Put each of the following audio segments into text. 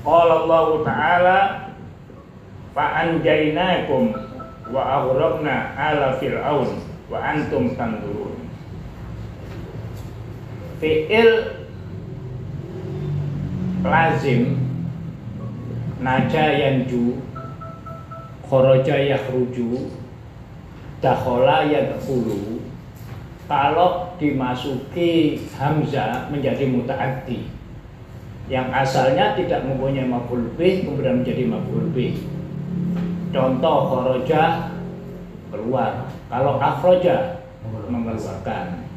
Qala Allah Ta'ala fa'anjainakum wa aghraqna ala fir'aun wa antum tanzurun. Fi'il lazim naja yanju, kharaja yakhruju, dakhala yadkhulu. Kalau dimasuki hamzah menjadi mutaaddi yang asalnya tidak mempunyai maf'ul bih kemudian menjadi maf'ul bih. Contoh kharaja keluar, kalau akhraja mengeluarkan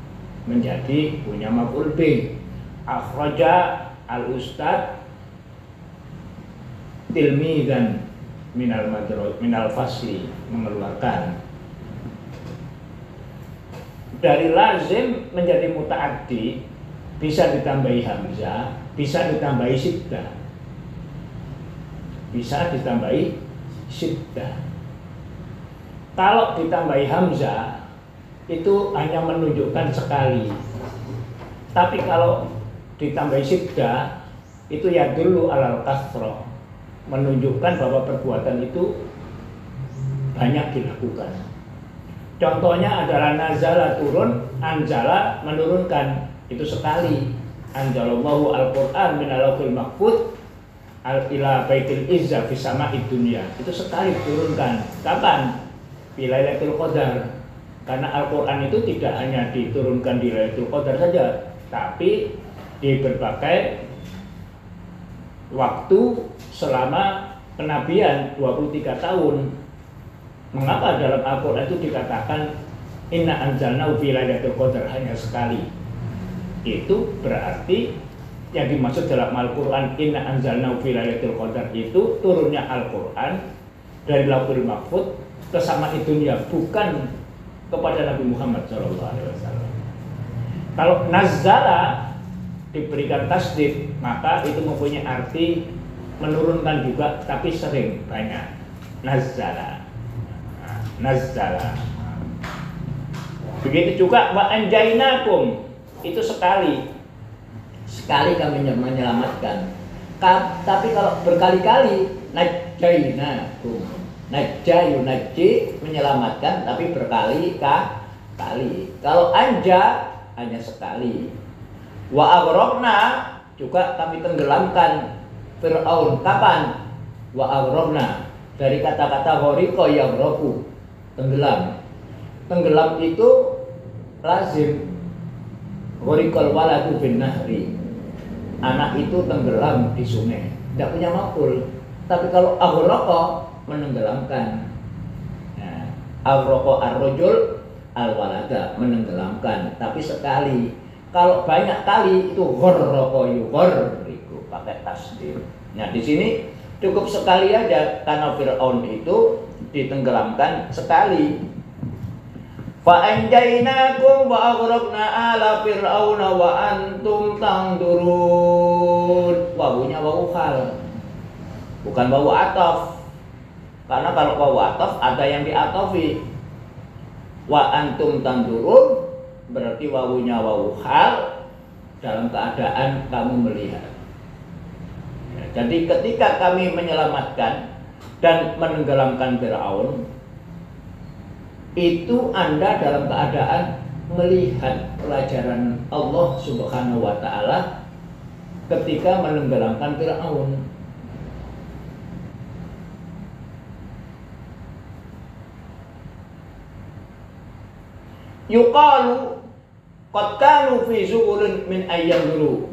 menjadi punya maf'ul bih. Akhraja al-ustad tilmidan minal fasli, mengeluarkan. Dari lazim menjadi mutaaddi bisa ditambahi hamzah, bisa ditambahi syiddah, bisa ditambahi syiddah. Kalau ditambahi hamzah itu hanya menunjukkan sekali, tapi kalau ditambahi syiddah itu ya dulu alal kasroh, menunjukkan bahwa perbuatan itu banyak dilakukan. Contohnya adalah nazala turun, anzala menurunkan, itu sekali. Anzalallahu al-Qur'an minal lauhil mahfuz ila baitil izza fis sama'id dunya, itu sekali diturunkan. Kapan? Fi Lailatul Qadar. Karena Al-Qur'an itu tidak hanya diturunkan di Lailatul Qadar saja, tapi di berbagai waktu selama kenabian 23 tahun. Mengapa dalam Al-Quran itu dikatakan inna anzalnahu fi lailatul qadar, hanya sekali? Itu berarti yang dimaksud dalam Al-Quran inna anzalnahu fi lailatul qadar itu turunnya Al-Quran dari Lauhul Mahfuz ke sama'id dunya, bukan kepada Nabi Muhammad SAW. Kalau nazzala diberikan tasdid, maka itu mempunyai arti menurunkan juga, tapi sering, banyak. Nazzala. Begitu juga wa anjainakum, itu sekali kami menyelamatkan. Tapi kalau berkali-kali, najainakum, najayu najji menyelamatkan, tapi berkali-kali. Kalau anja hanya sekali. Wa aghraqna juga kami tenggelamkan Fir'aun. Kapan? Wa aghraqna dari kata-kata ghariqa yaghraqu, tenggelam. Tenggelam itu lazim. Ghariqal waladu bin nahri, anak itu tenggelam di sungai, tidak punya maf'ul. Tapi kalau aghraqa menenggelamkan. Nah, aghraqa ar-rajul al-walada, menenggelamkan, tapi sekali. Kalau banyak kali itu gharraqa yugharriqu, pakai tasdid. Nah, di sini cukup sekali aja karena Fir'aun itu ditenggelamkan sekali. Fa anjaynakum wa aghraqna ala fir'auna wa antum tanzurun. Wawunya wawu hal, bukan wawu ataf. Karena kalau wawu ataf ada yang diatofi. Wa antum tanzurun berarti wawunya wawu hal dalam keadaan kamu melihat. Jadi ketika kami menyelamatkan dan menenggelamkan Fir'aun, itu Anda dalam keadaan melihat pelajaran Allah Subhanahu wa Ta'ala ketika menenggelamkan Fir'aun. Yuqalu qad kanu fi zu'ulin min ayyam dulu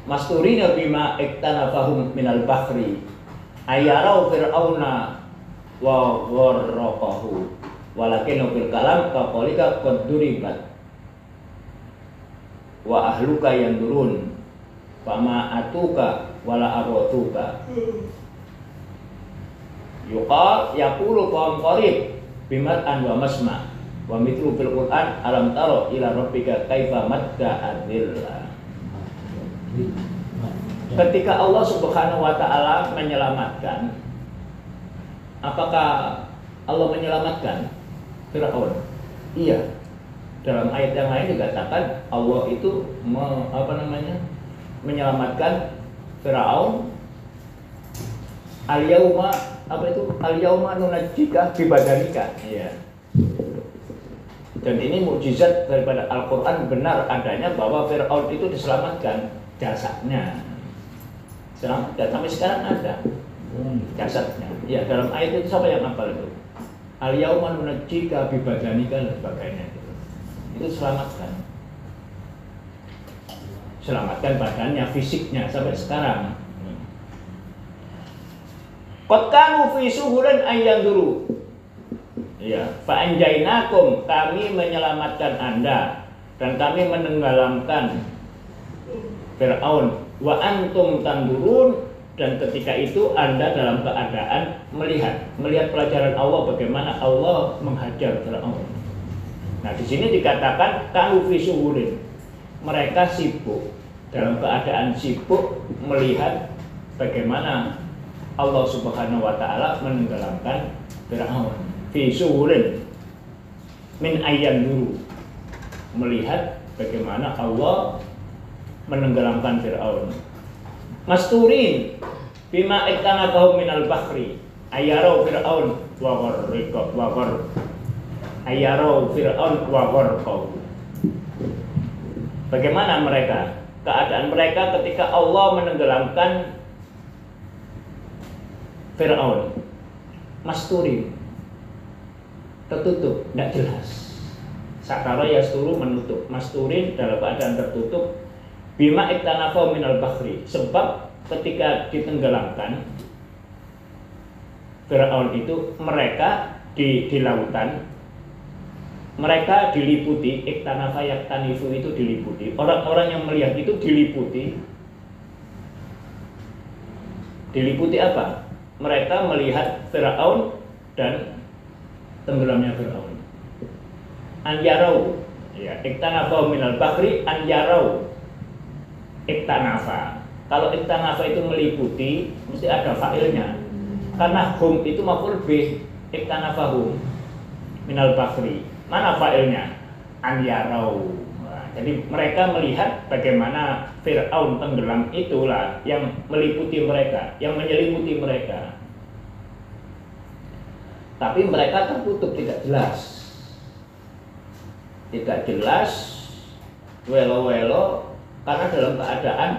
masturina bima iktanafahum minal bahri ayyarau fir'auna wa gharraqahu walakin fil kalam kaqolika qad duribat wa ahluka yandurun fama atuka wala arotuka. Yuqal yaqulu qawm qarib bimat'an wa masma' wa mithlu fil Qur'an alam taro ila rabbika kaifa madda adzillah. Ketika Allah Subhanahu wa Ta'ala menyelamatkan, apakah Allah menyelamatkan Fir'aun? Iya. Dalam ayat yang lain dikatakan Allah itu menyelamatkan Fir'aun Al-yauma apa itu? Al-yauma nunajjika bi badanika. Iya. Dan ini mukjizat daripada Al-Qur'an, benar adanya bahwa Firaun itu diselamatkan jasadnya. Selamatkan sampai sekarang ada jasadnya. Ya, dalam ayat itu siapa yang hafal itu? Al-yauma nunajjika bi badanika dan sebagainya itu. Itu selamatkan. Selamatkan badannya, fisiknya sampai sekarang. Qad kanu fi suhurin ayyanduru. Ya, fa anjaynakum, kami menyelamatkan Anda dan kami menenggelamkan Firaun. Wa antum tandurun, dan ketika itu Anda dalam keadaan melihat pelajaran Allah, bagaimana Allah menghajar Firaun. Nah, di sini dikatakan kanu fi suhurin. Mereka sibuk, dalam keadaan sibuk melihat bagaimana Allah Subhanahu wa taala menenggelamkan Firaun. Fi suhurin min ayyan dulu, melihat bagaimana Allah menenggelamkan Firaun. Masturin bima iktanabahu minal bahri ayyarau Firaun wa gharqa ayyarau Firaun wa gharqa. Bagaimana mereka? Keadaan mereka ketika Allah menenggelamkan Firaun. Masturin, tertutup, tidak jelas. Sakara yasturu, menutup. Masturin dalam keadaan tertutup. Bima iktanafa minal bahri, sebab ketika ditenggelamkan Firaun itu, mereka di lautan, mereka diliputi. Iktanafa yaktanifu itu diliputi. Orang-orang yang melihat itu diliputi. Diliputi apa? Mereka melihat Firaun dan tenggelamnya Firaun. Anjarau, ya, iktanafa minal bahri anjarau. Iktanafa. Kalau iktanafa itu meliputi, mesti ada fa'ilnya. Karena hum itu maf'ul bih, iktanafahum minal bahri. Mana fa'ilnya? Anjarau. Nah, jadi mereka melihat bagaimana Fir'aun tenggelam, itulah yang meliputi mereka, yang menyelimuti mereka. Tapi mereka tertutup, tidak jelas. Tidak jelas, welo-welo, karena dalam keadaan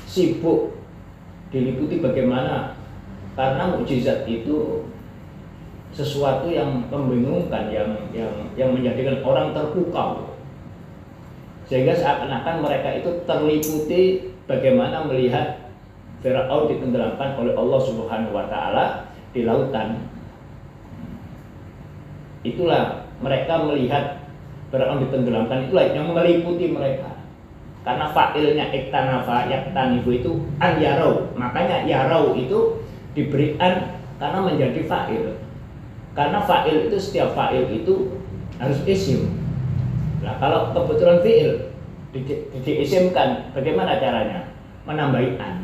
sibuk diliputi bagaimana. Karena mukjizat itu sesuatu yang membingungkan, yang menjadikan orang terpukau, sehingga seakan-akan mereka itu terliputi bagaimana melihat Firaun ditenggelamkan oleh Allah Subhanahu wa taala di lautan. Itulah mereka melihat Firaun ditenggelamkan, itulah yang meliputi mereka. Karena fa'ilnya iktanafa yaktanifu itu an yarau, makanya yarau itu diberikan karena menjadi fa'il. Karena fa'il itu, setiap fa'il itu harus isim. Nah, kalau kebetulan fi'il diisimkan, bagaimana caranya? Menambahi an.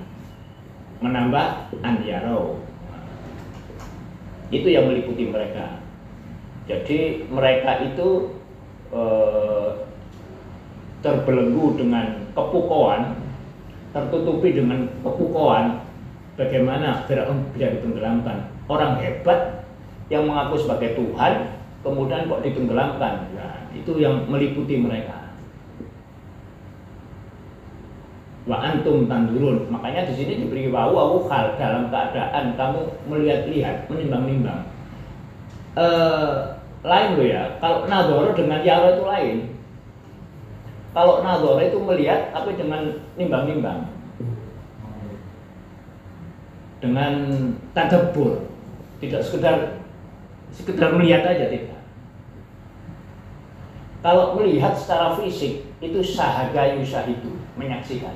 Menambah an yarau. Itu yang meliputi mereka. Jadi mereka itu terbelenggu dengan kepukauan, tertutupi dengan kepukauan. Bagaimana Firaun bisa ditenggelamkan? Orang hebat yang mengaku sebagai Tuhan, kemudian kok ditenggelamkan. Nah, itu yang meliputi mereka. Wa antum tandurun. Makanya di sini diberi wawu hal, dalam keadaan kamu melihat-lihat, menimbang-nimbang. Lain loh ya. Kalau nadhara dengan yara itu lain. Kalau nadhara itu melihat, tapi dengan nimbang-nimbang, dengan tadabbur, tidak sekedar melihat aja, tidak. Kalau melihat secara fisik itu syahada yushahidu, menyaksikan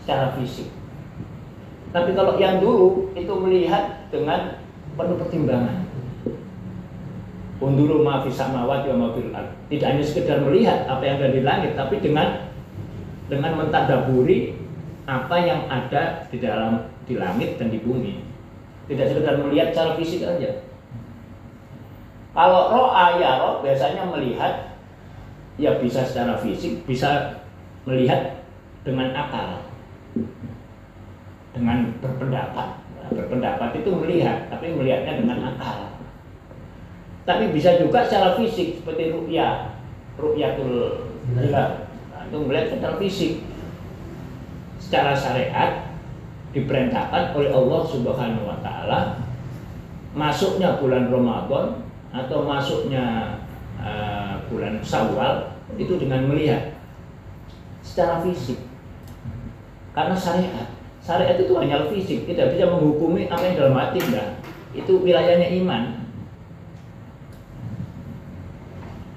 secara fisik. Tapi kalau yang dulu itu melihat dengan penuh pertimbangan. Unduru ma fis samawati wa ma fil ardh. Tidak hanya sekedar melihat apa yang ada di langit, tapi dengan mentadaburi apa yang ada di langit dan di bumi. Tidak sekedar melihat secara fisik aja. Kalau ro'a ya roh biasanya melihat, ya bisa secara fisik, bisa melihat dengan akal. dengan berpendapat. Nah, berpendapat itu melihat, tapi melihatnya dengan akal. Tapi bisa juga secara fisik seperti ru'yatul hilal. Nah, itu melihat secara fisik. Secara syariat diperintahkan oleh Allah Subhanahu wa taala masuknya bulan Ramadan atau masuknya bulan Syawal itu dengan melihat secara fisik. Karena syariat itu hanya fisik, tidak bisa menghukumi apa yang dalam hati, enggak. Itu wilayahnya iman.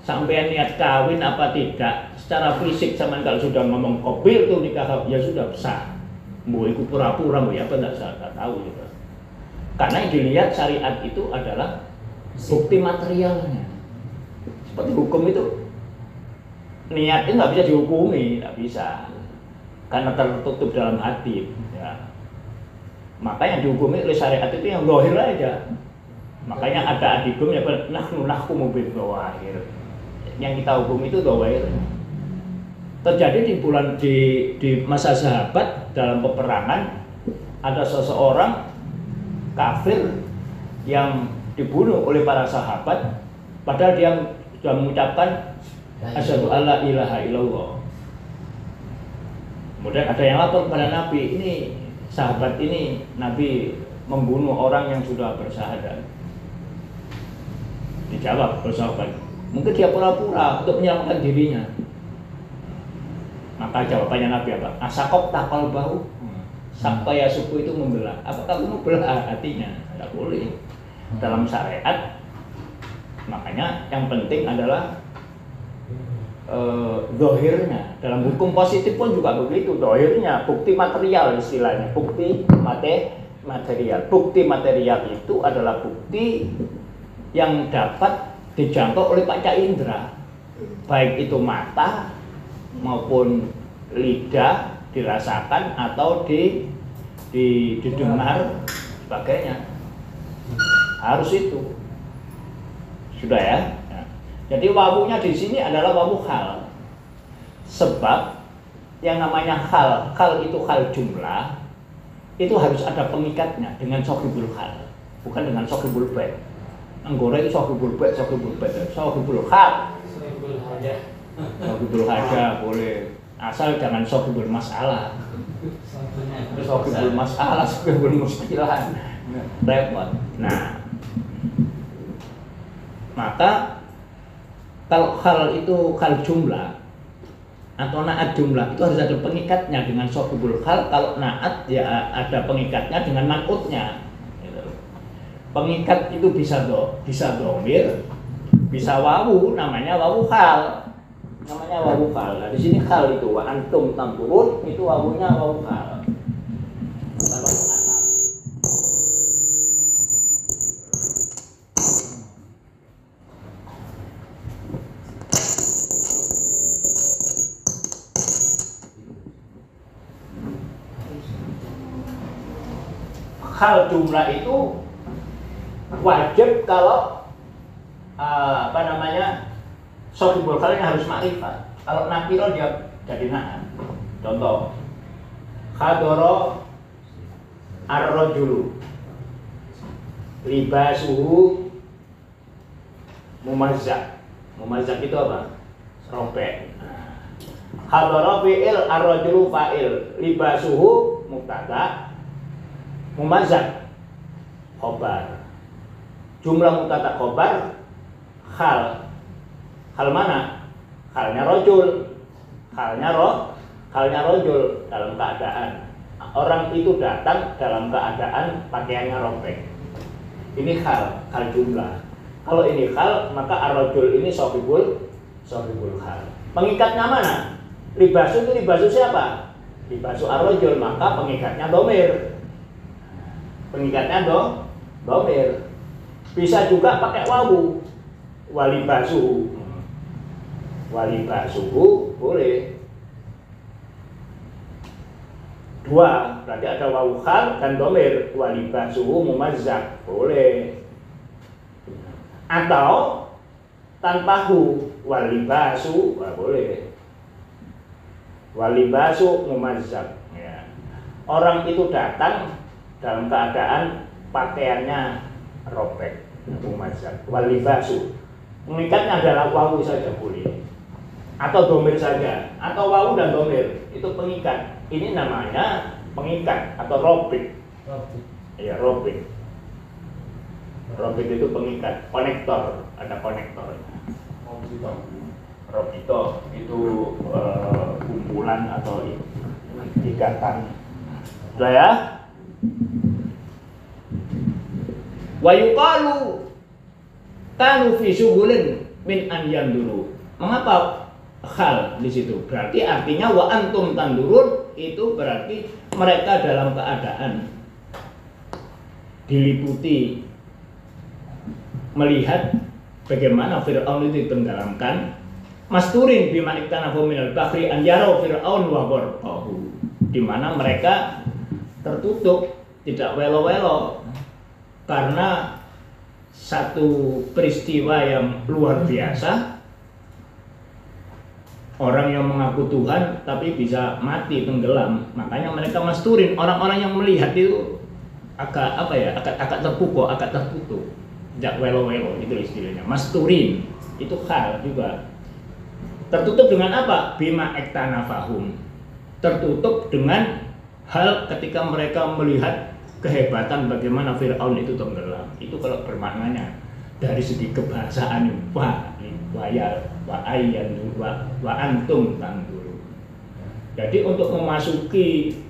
Sampai niat kawin apa tidak, secara fisik sama kalau sudah ngomong kobil tuh nikah ya sudah sah. Mau ikut pura-pura, mau apa enggak tahu gitu. Karena yang dilihat syariat itu adalah bukti materialnya. Seperti hukum itu, niatnya nggak bisa dihukumi, nggak bisa, karena tertutup dalam hati. Ya. Maka yang dihukumi oleh syariat itu yang zahir aja. Makanya ada adibum yang nahkumu bil zahir. Yang kita hukum itu zahir. Terjadi di masa sahabat dalam peperangan, ada seseorang kafir yang dibunuh oleh para sahabat, padahal dia sudah mengucapkan asyhadu alla ilaha illallah. Kemudian ada yang lapor kepada Nabi, ini sahabat ini Nabi membunuh orang yang sudah bersyahadat. Dijawab oleh sahabat, mungkin dia pura-pura untuk menyelamatkan dirinya. Maka jawabannya Nabi apa? Asakok takal bahu. Sampai ya suku itu membelah. Apakah kamu membelah hatinya? Tidak boleh. Dalam syariat, makanya yang penting adalah zahirnya. Dalam hukum positif pun juga begitu. Zahirnya, bukti material istilahnya. Bukti material. Bukti material itu adalah bukti yang dapat dijangkau oleh panca indera, baik itu mata maupun lidah dirasakan atau didengar sebagainya. Harus itu. Sudah ya. Jadi wawunya di sini adalah wawu hal. Sebab yang namanya hal itu hal jumlah, itu harus ada pengikatnya dengan sohibul hal, bukan dengan sohibul bait. Anggora itu sohibul bait, sohibul hal. Sohibul haja boleh, asal jangan sohibul masalah. Sohibul masalah, sohibul muskilah, repot. Nah, maka kalau hal itu hal jumlah atau naat jumlah itu harus ada pengikatnya dengan sohibul hal. Kalau naat ya ada pengikatnya dengan man'utnya. Pengikat itu bisa domir, bisa wawu, namanya wawu hal. Namanya wawu hal. Nah, di sini hal itu wa antum tamturun itu wawunya wawu hal. Hal jumlah itu wajib kalau sohibul halnya harus makrifat. Kalau nakiro dia jadi na'at. Contoh, khadoro ar-rajulu libasuhu mumazzak. Mumazzak itu apa? Robek. Khadoro fi'il ar-rajulu fa'il, libasuhu mubtada, mumazzak khobar. Jumlah mubtada khobar hal. Hal mana? Halnya rojul. Halnya rojul dalam keadaan orang itu datang dalam keadaan pakaiannya robek. Ini hal jumlah. Kalau ini hal, maka ar-rajul ini sohibul hal. Pengikatnya mana? Libasu itu libasu siapa? Libasu ar-rajul, maka pengikatnya domir. Pengikatnya domir. Bisa juga pakai wawu. Walibasuhu boleh. Dua, berarti ada wawu hal dan domir. Walibasuhu mumazzak boleh. Atau tanpa hu, walibasu boleh. Walibasu mumazzak ya. orang itu datang dalam keadaan pakaiannya robek, umazak, walibasu. Pengikatnya adalah wawu saja boleh, atau domir saja, atau wawu dan domir itu pengikat. Ini namanya pengikat atau robik. Ya, robik. Robik itu pengikat, konektor, ada konektornya. Robito itu kumpulan atau ikatan. Sudah ya? Wa yuqalu kanu fi syughulin min an yanduru. Mengapa hal di situ? Berarti artinya wa antum tandurun itu berarti mereka dalam keadaan diliputi melihat bagaimana Fir'aun itu ditenggelamkan. Masturin bima iktanafu minal bahri an yarau Fir'aun wa gharqahu, di mana mereka tertutup, tidak welo-welo karena satu peristiwa yang luar biasa. Orang yang mengaku Tuhan tapi bisa mati tenggelam, makanya mereka masturin. Orang-orang yang melihat itu agak agak terpukul, agak tertutup, tidak welo-welo, itu istilahnya masturin. Itu hal juga tertutup dengan apa? Bima ektanafahum, tertutup dengan hal ketika mereka melihat kehebatan bagaimana Fir'aun itu tenggelam. Itu kalau bermaknanya dari segi kebahasaan, wa antum tanduru. Jadi untuk memasuki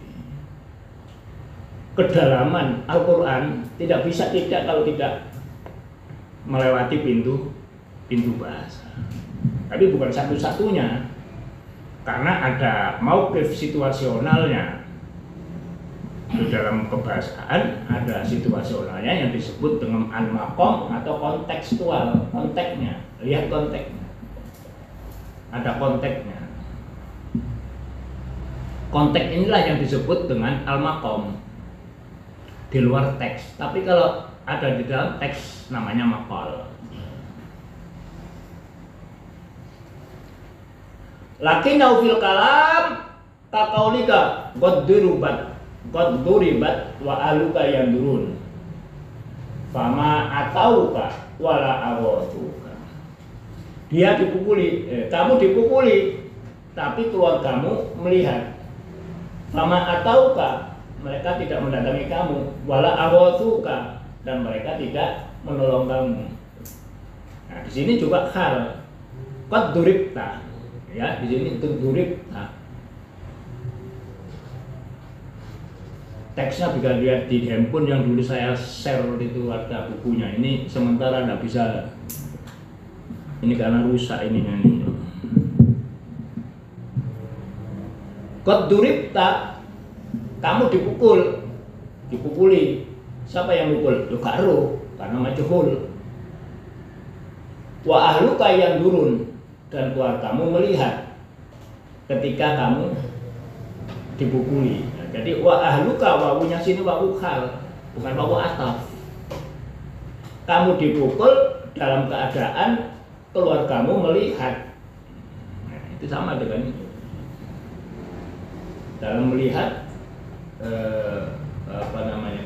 kedalaman Al-Quran tidak bisa tidak kalau tidak melewati pintu bahasa. Tapi bukan satu-satunya, karena ada mauqif situasionalnya. Di dalam kebahasaan ada situasionalnya yang disebut dengan al-maqam atau kontekstual, konteksnya. Lihat konteksnya. Ada konteksnya. Konteks inilah yang disebut dengan al-maqam di luar teks. Tapi kalau ada di dalam teks namanya maqal. Lakinnau fil kalam kaqaulika qad duribat wa aluka yandurun fama atauka wala awatuka. Dia dipukuli, kamu dipukuli, tapi keluargamu melihat. Fama atauka, mereka tidak mendatangi kamu, wala awatuka, dan mereka tidak menolong kamu. Nah, di sini juga hal qad duribta, ya, di sini duribta. Teksnya bisa lihat di handphone yang dulu saya share, itu ada bukunya. Ini sementara tidak bisa, ini karena rusak ininya ini. Qad duribta, kamu dipukuli. Siapa yang mukul? Loh, karo, karena majhul. Wa ahluka yang durun, dan keluargamu melihat ketika kamu dipukuli. Jadi wa ahluka, wawunya sini wawu hal, bukan wawu ataf. Kamu dipukul dalam keadaan keluargamu melihat. Nah, itu sama dengan itu. Dalam melihat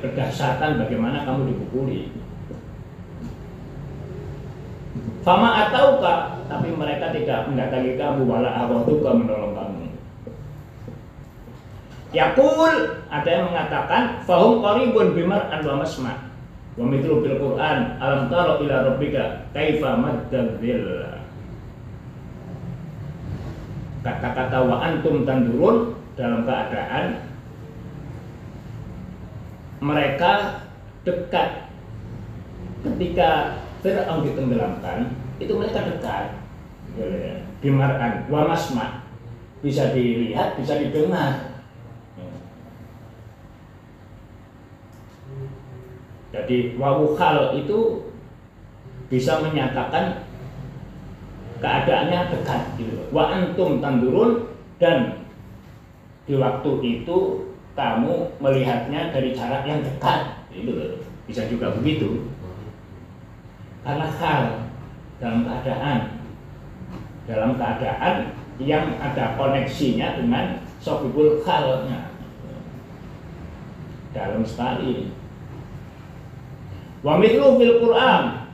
kedahsyatan bagaimana kamu dipukuli. Fama atauka, tapi mereka tidak mendatangi kamu, wala awatuka, menolong kamu. Yaqul, ada yang mengatakan fahum qaribun bimar'an wa masma' wa mithlu bil Qur'an alam tara ila rabbika kaifa maddadzil. Kata-kata wa antum tandurun dalam keadaan mereka dekat. Ketika Fir'aun ditenggelamkan, itu mereka dekat. Bimar'an wa masma', bisa dilihat, bisa didengar. Jadi wawu hal itu bisa menyatakan keadaannya dekat gitu. Wa antum tandurun, dan di waktu itu kamu melihatnya dari jarak yang dekat gitu. Bisa juga begitu. Karena hal dalam keadaan yang ada koneksinya dengan sahibul halnya. dalam sekali. Wa mithlu fil Qur'an.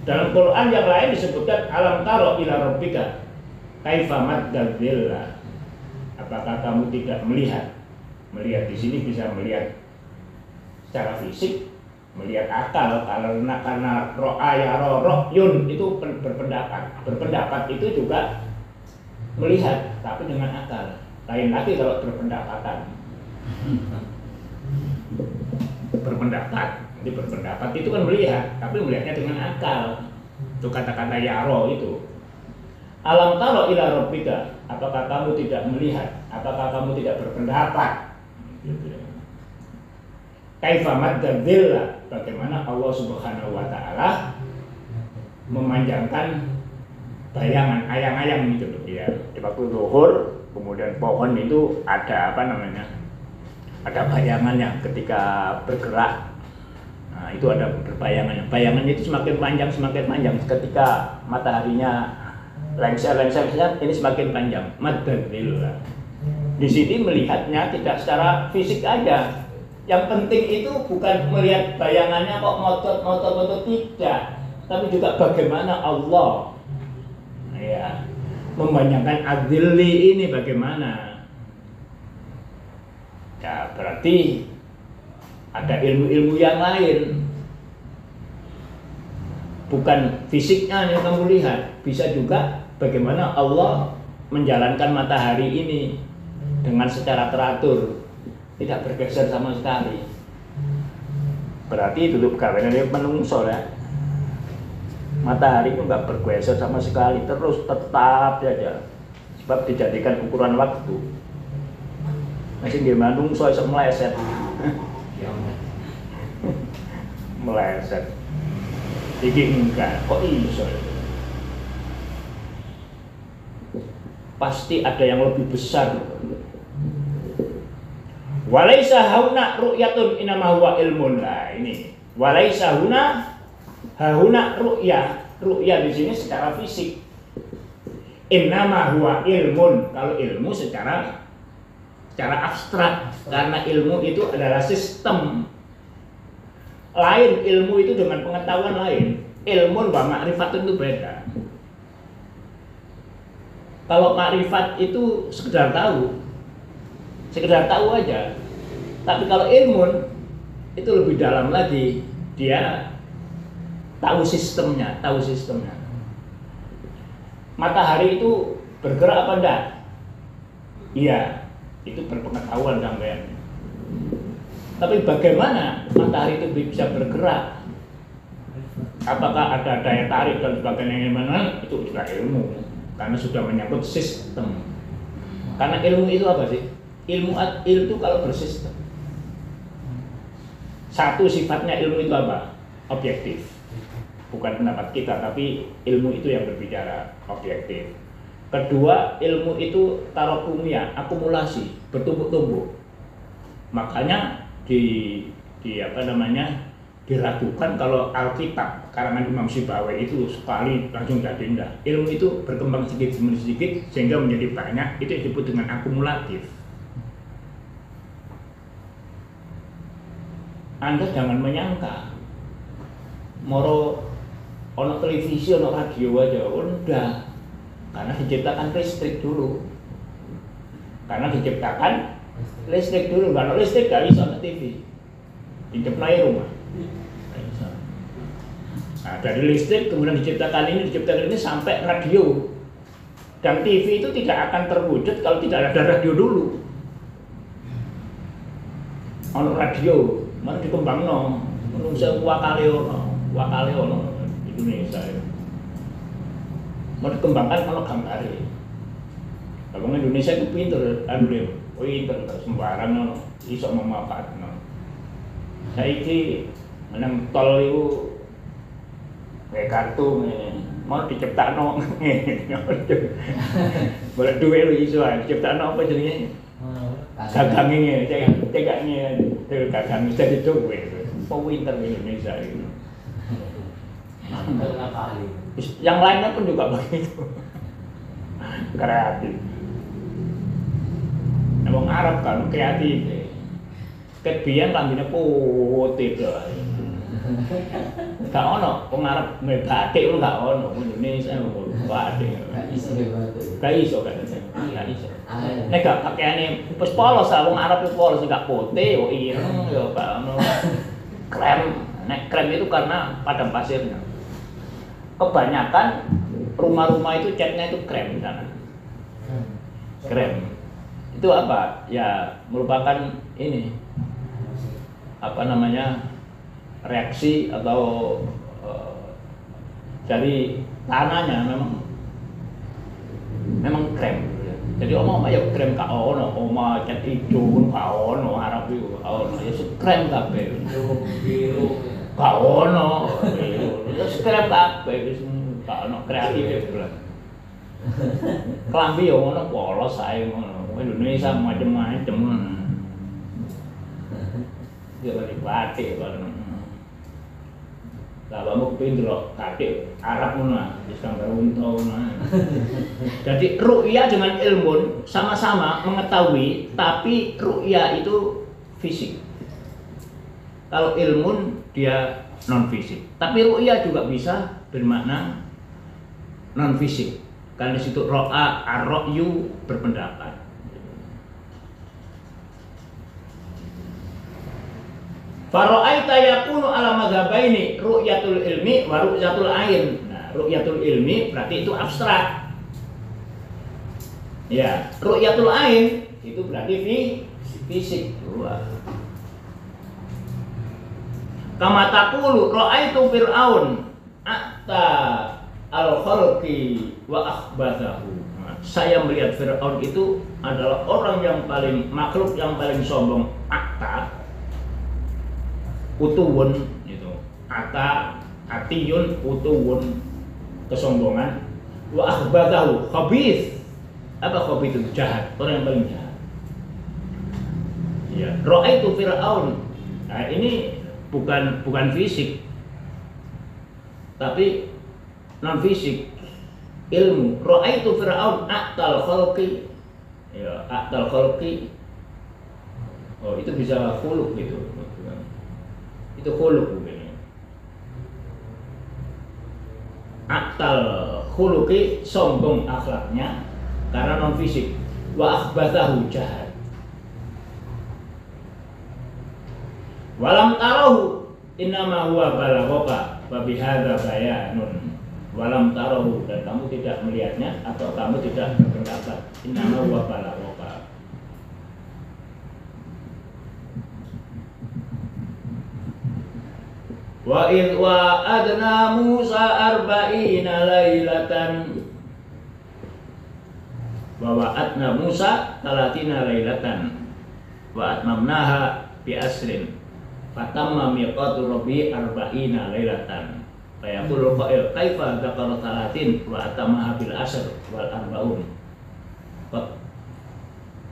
Dalam Quran yang lain disebutkan alam taro ila rabbika kaifa maddal dhilla. Apakah kamu tidak melihat? Melihat di sini bisa melihat secara fisik, melihat akal, karena ro'a ya ro'yun itu berpendapat. Berpendapat itu juga melihat, tapi dengan akal. Lain lagi kalau berpendapatan. Berpendapat, jadi berpendapat itu kan melihat, tapi melihatnya dengan akal. Itu kata-kata yaro itu. Alam taro ila rabbika, apakah kamu tidak melihat? Apakah kamu tidak berpendapat? Gitu ya. Kaifa madda dhilla, bagaimana Allah Subhanahu wa taala memanjangkan bayangan ayang-ayang gitu loh ya. Di waktu zuhur kemudian pohon itu ada apa namanya? Ada bayangannya ketika bergerak. Nah, itu ada berbayangannya. Bayangannya itu semakin panjang ketika mataharinya lengser ini semakin panjang. Madda dhilla. Di sini melihatnya tidak secara fisik aja. Yang penting itu bukan melihat bayangannya kok motot tidak, tapi juga bagaimana Allah ya membayangkan adilli ini bagaimana. Ya berarti ada ilmu-ilmu yang lain, bukan fisiknya yang kamu lihat, bisa juga bagaimana Allah menjalankan matahari ini dengan secara teratur, tidak bergeser sama sekali. Berarti duduk gawenane menungso ya. Matahari itu nggak bergeser sama sekali, terus tetap saja. Sebab dijadikan ukuran waktu. Masih nggih menungso iso meleset. Meleset. Iki enggak, kok iso? Pasti ada yang lebih besar. Walaisa hauna ru'yatun inama huwa ilmun. Lah ini. Walaisa hauna ru'ya di sini secara fisik. Inama huwa ilmun. Kalau ilmu secara abstrak, karena ilmu itu adalah sistem. Lain ilmu itu dengan pengetahuan lain. Ilmu wa ma'rifat itu beda. Kalau ma'rifat itu sekedar tahu aja. Tapi kalau ilmu itu lebih dalam lagi, dia tahu sistemnya. Matahari itu bergerak apa enggak? Iya, itu berpengetahuan sampean. Tapi bagaimana matahari itu bisa bergerak? Apakah ada daya tarik dan sebagainya mana? Itu juga ilmu, karena sudah menyangkut sistem. Karena ilmu itu apa sih? Ilmu itu kalau bersistem. Satu sifatnya ilmu itu apa? Objektif. Bukan pendapat kita, tapi ilmu itu yang berbicara objektif. Kedua, ilmu itu tarokumia, akumulasi, bertumbuk-tumbuk. Makanya diragukan kalau Alkitab karangan Imam Syibawayh itu sekali langsung jadi indah. Ilmu itu berkembang sedikit demi sedikit sehingga menjadi banyak, itu disebut dengan akumulatif. Anda jangan menyangka moro ono televisi, ono radio aja, udah. Karena diciptakan listrik dulu. Kalau listrik gak bisa ke TV. Diciptakan rumah. Nah, dari listrik kemudian diciptakan ini sampai radio. Dan TV itu tidak akan terwujud kalau tidak ada radio dulu. Ono radio, mana dikembangno, menungso wakale ono Indonesia. Mau dikembangkan ono gambare. Kalau Indonesia itu pinter, pinter sembarang ono iso memanfaatno. Saiki menang tol itu kayak kartu ini, mau diciptakno boleh duit lu iso diciptakno apa jenenge? Gagangnya, cekaknya, gagang jadi duit. Pinter Indonesia itu. Yang lainnya pun juga begitu. Kreatif. Emang Arab kan kreatif. Kebiyen lambene putih to. Gak ono wong Arab ngene batik lu gak ono Indonesia batik. Gak iso kan. Gak iso. Nek gak pakaiane wis polos wong Arab itu polos gak putih kok ireng ya gak ono. Krem, nek krem itu karena padang pasirnya. Kebanyakan rumah-rumah itu catnya itu krem di sana. Krem. Itu apa? Ya merupakan ini apa namanya? Reaksi atau dari tanahnya memang krem. Jadi omong ayo krem ka ono, oma cat ijo ka ono, Arab iku ka ono. Ya krem kabeh. Biru ka ono. Ya krem kabeh wis ka ono kreatif bulan. Klambi yo ngono polos ae ngono. Indonesia macam-macam. Ya balik batik bareng. Lah kamu kepengin delok batik Arab ngono, wis gambar unta ngono. Jadi ru'ya dengan ilmun sama-sama mengetahui, tapi ru'ya itu fisik. Kalau ilmun dia non fisik. Tapi ru'ya juga bisa bermakna non fisik. Karena di situ ro'a ar-ra'yu berpendapat. Fara'aita yakunu ala madhabaini ru'yatul ilmi wa ru'yatul ain. Nah, ru'yatul ilmi berarti itu abstrak. Ya, ru'yatul ain itu berarti fisik. Wah. Kama taqulu ra'aitu fir'aun atta al-khalqi wa akhbathahu. Nah, saya melihat Fir'aun itu adalah orang yang paling makhluk yang paling sombong. Atta utuwun itu, atiyun utuwun kesombongan, wa akhbathahu khabith. Apa khabith itu? Jahat, orang yang paling jahat. Ya, ra'aitu Fir'aun. Nah, ini bukan fisik, tapi non fisik, ilmu. Ra'aitu Fir'aun a'tal khalqi. Ya, a'tal khalqi. Oh, itu bisa khuluq gitu. Itu khuluq begini. A'tal khuluqi, sombong akhlaknya karena non fisik. Wa akhbathahu, jahat. Walam tarahu innama huwa balaghaka fa bihadza bayanun. Walam tarahu, dan kamu tidak melihatnya atau kamu tidak berpendapat. Innama huwa balaghaka. Wa idh wa'adna Musa arba'ina lailatan wa wa'adna Musa talatina lailatan wa atmamnaha bi asrin fatamma miqatu rabbi arba'ina lailatan fa yaqulu qa'il kaifa dzakara talatin wa atamaha bil asr wal arba'un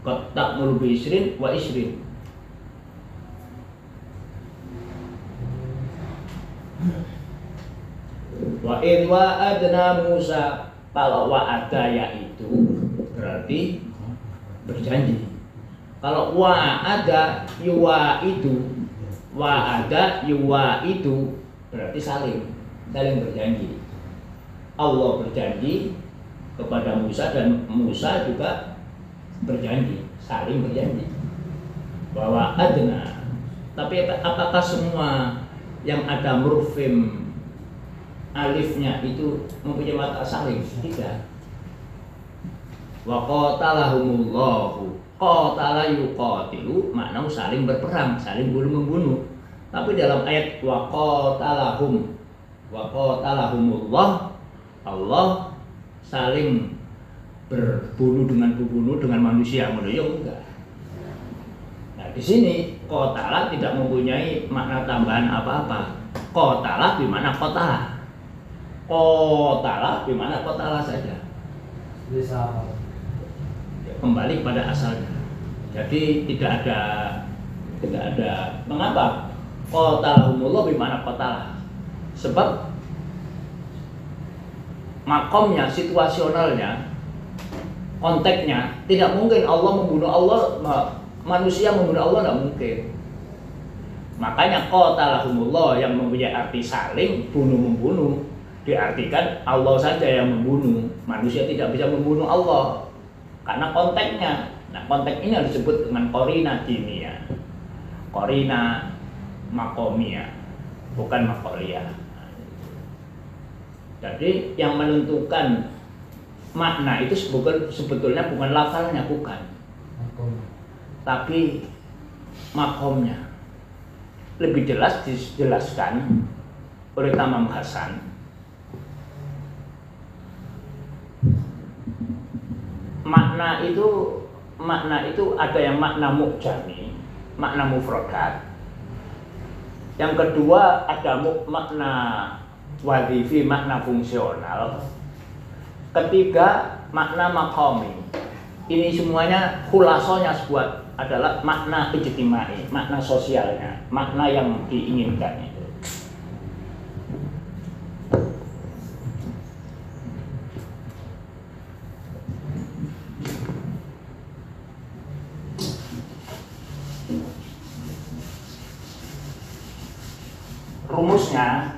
qad ta'muru bi isrin wa isrin. Wa idh wa'adna Musa, kalau wa'ada yaitu berarti berjanji. Kalau wa'ada yuwa itu, wa'ada yuwa itu berarti saling berjanji. Allah berjanji kepada Musa dan Musa juga berjanji, saling berjanji. Bahwa adna. Tapi apakah semua yang ada murfim alifnya itu mempunyai makna saling? Tidak. Wa qatalahumullahu, qatala yuqatilu, makna saling berperang, saling bunuh-membunuh. Tapi dalam ayat wa qatalahumullah, Allah saling berbunuh dengan manusia, ya enggak. Nah, di sini qatala tidak mempunyai makna tambahan apa-apa. Qatala di mana qatala? Qatala di mana qatala saja. Bisa kembali pada asalnya. Jadi tidak ada mengapa qatalahumullah bi mana qatala. Sebab makomnya, situasionalnya, konteksnya tidak mungkin Allah membunuh Allah, manusia membunuh Allah, tidak mungkin. Makanya qatalahumullah yang mempunyai arti saling bunuh-membunuh diartikan Allah saja yang membunuh. Manusia tidak bisa membunuh Allah karena konteksnya. Nah, konteks ini harus disebut dengan korina kimia, korina makomia, bukan makolia. Jadi yang menentukan makna itu sebetulnya bukan lafalnya, bukan, tapi makomnya. Lebih jelas dijelaskan oleh Tamam Hasan. Makna itu ada yang makna mu'jami, makna mufradat. Yang kedua ada makna wadhifi, makna fungsional. Ketiga makna maqami. Ini semuanya khulasonya sebuah adalah makna ijtimai, makna sosialnya, makna yang diinginkan itu. Rumusnya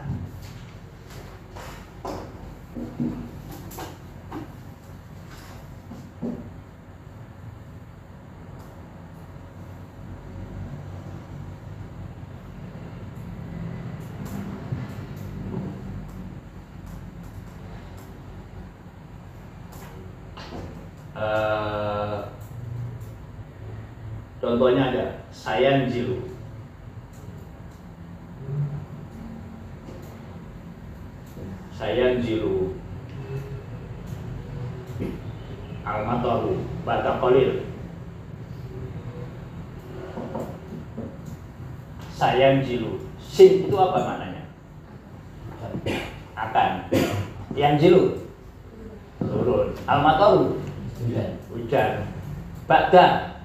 contohnya ada sayanzilu, sayanzilu, al-mataru, ba'da qalil. Sayanzilu, sin itu apa maknanya? Akan. Yanzilu, turun. Al-mataru, hujan. Ba'da,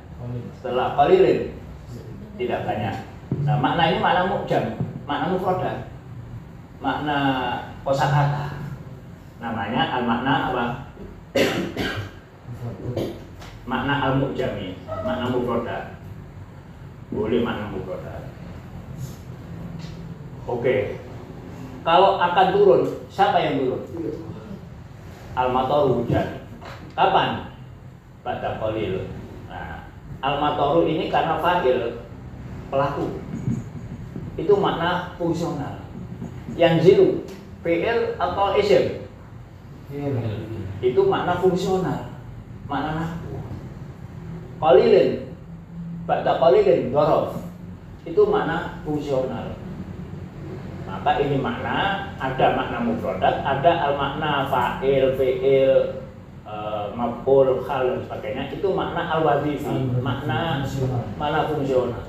setelah qalilin, tidak banyak. Nah, makna ini makna mu'jam, makna mufradat, makna kosakata. Namanya al-makna apa? Makna al-mu'jami, makna mufradat. Boleh makna mufradat. Oke. Kalau akan turun, siapa yang turun? Al-mataru, hujan. Kapan? Ba'da qalil. Nah, al-mataru ini karena fa'il, pelaku. Itu makna fungsional. Yang zilu, fi'il atau isim? Itu makna fungsional, makna nahwu. Qalilin, ba'da qalilin, dhorof. Itu makna fungsional. Maka ini makna, ada makna mufradat, ada al-makna fa'il, fi'il, maf'ul, hal dan sebagainya. Itu makna al-wadhifi, makna fungsional.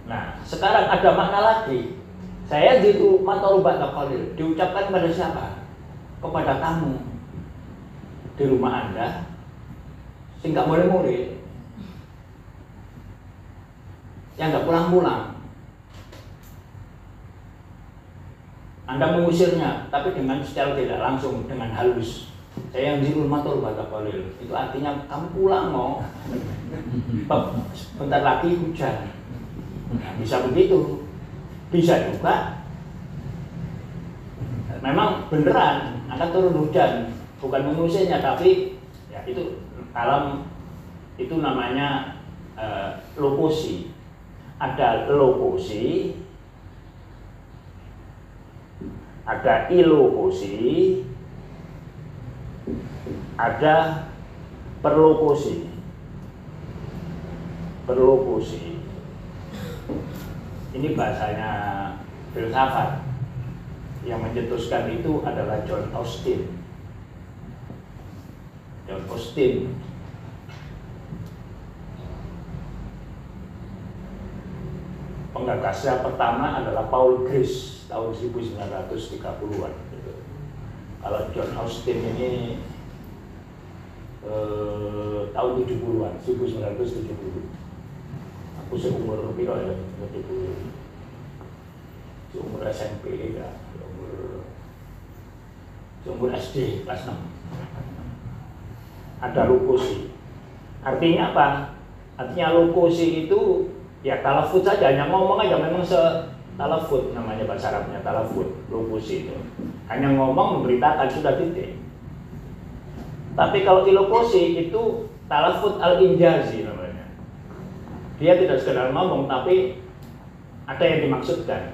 Nah, sekarang ada makna lagi. Saya jitu mataru ba'da qalil, diucapkan kepada siapa? Kepada tamu di rumah Anda, sehingga murid-murid yang nggak pulang-pulang. Anda mengusirnya, tapi dengan secara tidak langsung, dengan halus. Saya yang jitu mataru ba'da qalil, itu artinya kamu pulang mau. Bentar lagi hujan. Nah, bisa begitu. Bisa juga memang beneran akan turun hujan, bukan mengusirnya, tapi ya itu dalam itu namanya lokusi. Ada lokusi, ada ilokusi, ada perlokusi. Perlokusi ini bahasanya filsafat. Yang mencetuskan itu adalah John Austin. John Austin penggagasnya pertama adalah Paul Gris tahun 1930-an. Kalau John Austin ini tahun 70-an, 1970. Aku seumur piro ya, 70. Seumur SMP ya, seumur SD kelas 6. Ada lokusi. Artinya apa? Artinya lokusi itu Ya talafut saja, hanya ngomong aja, memang talafut namanya bahasa Arabnya, talafut, lokusi itu. Hanya ngomong memberitakan sudah titik. Tapi kalau ilokusi itu talafut al-injazi namanya. Dia tidak sekedar ngomong tapi ada yang dimaksudkan.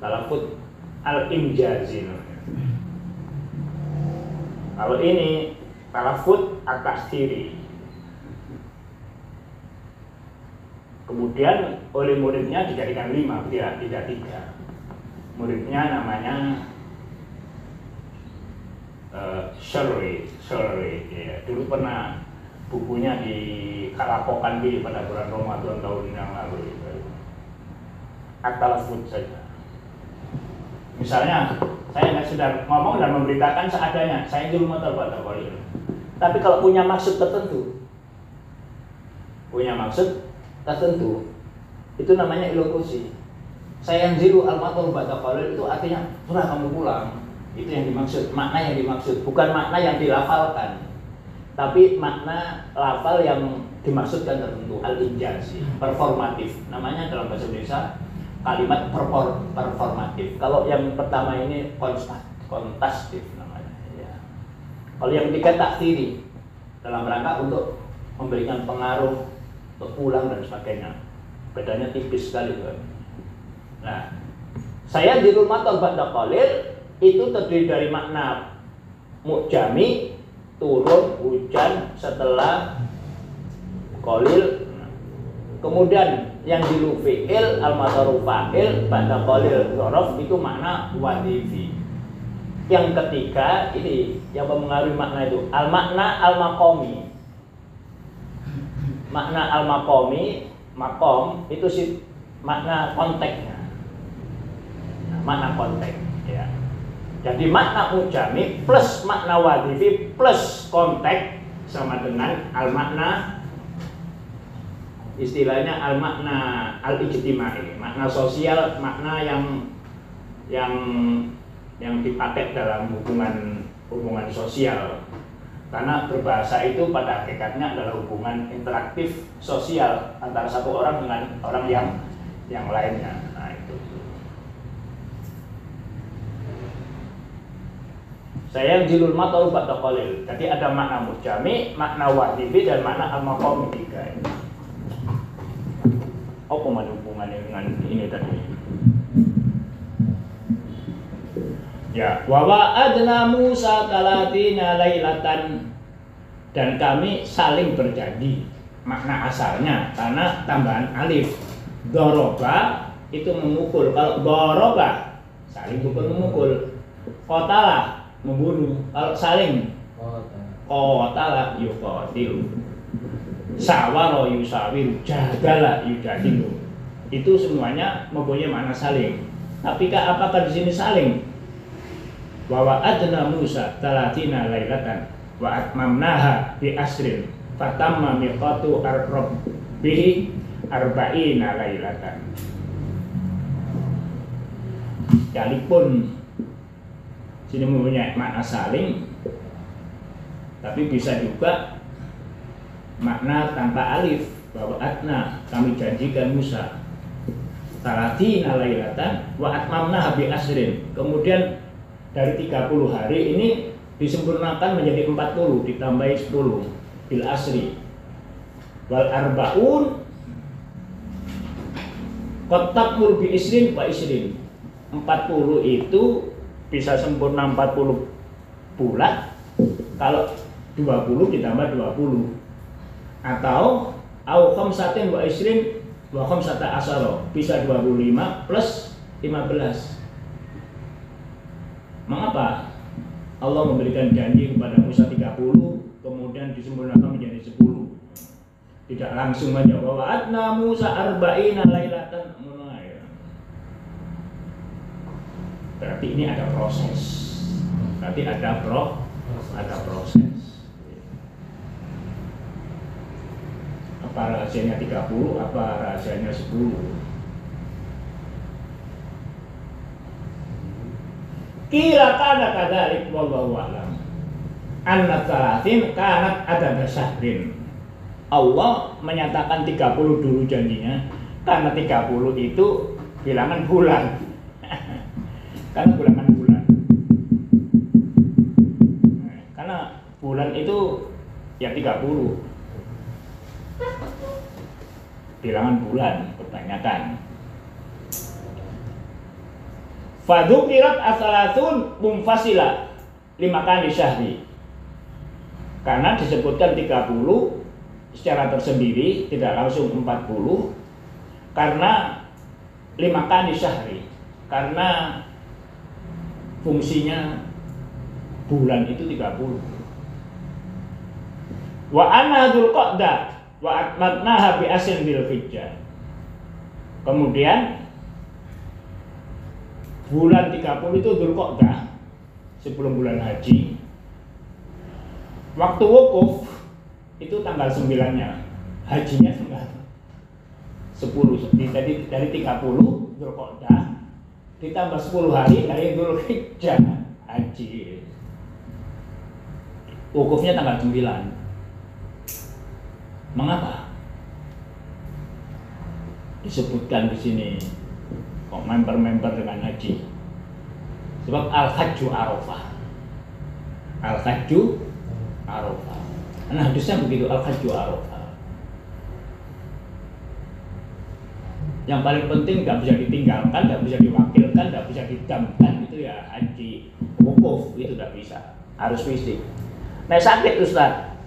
Talafut al-injazi namanya. Kalau ini talafut at-tasdiri. Kemudian oleh muridnya dijadikan 5, tidak 3. Muridnya namanya Syarri, ya. Dulu pernah bukunya dikarapokan pada bulan Ramadan tahun yang lalu. At-talafut saja. Misalnya, saya nggak sedang ngomong dan memberitakan seadanya, saya juru motor pada Kolil. Tapi kalau punya maksud tertentu, itu namanya ilokusi. Saya yang zilu al-mator pada Kolil itu artinya, sudah kamu pulang. Itu yang dimaksud, makna yang dimaksud, bukan makna yang dilafalkan, tapi makna lafal yang dimaksudkan tertentu, al-injazi, performatif. Namanya dalam bahasa Indonesia kalimat performatif. Kalau yang pertama ini kontastif namanya. Ya. Kalau yang ketiga taksiri, dalam rangka untuk memberikan pengaruh, untuk pulang dan sebagainya. Bedanya tipis sekali kan. Nah, saya di rumah Taubat Qalil itu terdiri dari makna mu'jami, turun, hujan, setelah qalil. Kemudian yang dilu fi'il, al-madaru fa'il, ba'da qalil dzaraf itu makna wadifi. Yang ketiga ini yang mempengaruhi makna itu al-makna al-maqami. Makna al-maqami, makom itu sih makna konteksnya. Nah, makna konteks ya. Jadi makna mujami plus makna wadifi plus konteks sama dengan al-makna, istilahnya al-makna al-ijtimai, makna sosial, makna yang dipakai dalam hubungan sosial. Karena berbahasa itu pada hakikatnya adalah hubungan interaktif sosial antara satu orang dengan orang yang lainnya. Nah, itu. Saya yang jilul matau ba'da qalil. Jadi ada makna mujami, makna wadifi dan makna al-maqami 3. Apa hubungannya dengan ini tadi? Ya, wa wa'adna Musa 30 lailatan, dan kami saling berjanji. Makna asalnya karena tambahan alif. Doroba itu memukul. Kalau doroba saling memukul. Qatala membunuh. Kalau saling qatala yuqatil. Sawara yusawiru, jadala yujadilu. Itu semuanya mempunyai makna saling. Tapi apakah di sini saling? Wa wa'adna Musa 30 lailatan wa atmamnaha bi asrin fatamma miqatu ar-rabbih 40 lailatan. Sekalipun sini mempunyai makna saling, tapi bisa juga makna tanpa alif. Bahwa atna, kami janjikan Musa 30 lailatan wa atmamnaha bi asrin. Kemudian dari 30 hari ini disempurnakan menjadi 40 ditambahi 10 bil asri. Wal arbaun qatabur bi isrin wa isrin. 40 itu bisa sempurna 40 bulan kalau 20 ditambah 20. Atau au khamsatin wa isrin wa khamsata asyara, bisa 25 plus 15. Mengapa Allah memberikan janji kepada Musa 30 kemudian disempurnakan menjadi 10? Tidak langsung saja bahwa atna Musa 40 lailatan. Berarti ini ada proses. Berarti ada proses. Apa rahasianya 30? Apa rahasianya 10? Kira kana kadzalik wallahu a'lam. Anna 30 kanat adada syahrin. Allah menyatakan 30 dulu janjinya, karena 30 itu bilangan bulan. Karena bilangan bulan. Karena bulan itu ya 30. Bilangan bulan kebanyakan. Fadzukirat as-salatun munfasila 5 kali syahri. Karena disebutkan 30 secara tersendiri, tidak langsung 40, karena 5 kali syahri, karena fungsinya bulan itu 30. Wa anna dzulqa'dah wa atmatnaha bi asrin dzulhijjah. Kemudian bulan 30 itu Dzulqa'dah, sebelum bulan haji. Waktu wukuf itu tanggal 9-nya, hajinya tanggal 10. Jadi dari 30 Dzulqa'dah ditambah 10 hari dari Dzulhijjah haji. Wukufnya tanggal 9. Mengapa? Disebutkan di sini kok member-member dengan haji. Sebab Al-Hajju Arafah. Al-Hajju Arafah. Nah, hadisnya begitu, Al-Hajju Arafah. Yang paling penting nggak bisa ditinggalkan, nggak bisa diwakilkan, nggak bisa didamkan, itu ya haji. Wukuf itu nggak bisa, harus fisik. Nah, sakit Ustaz,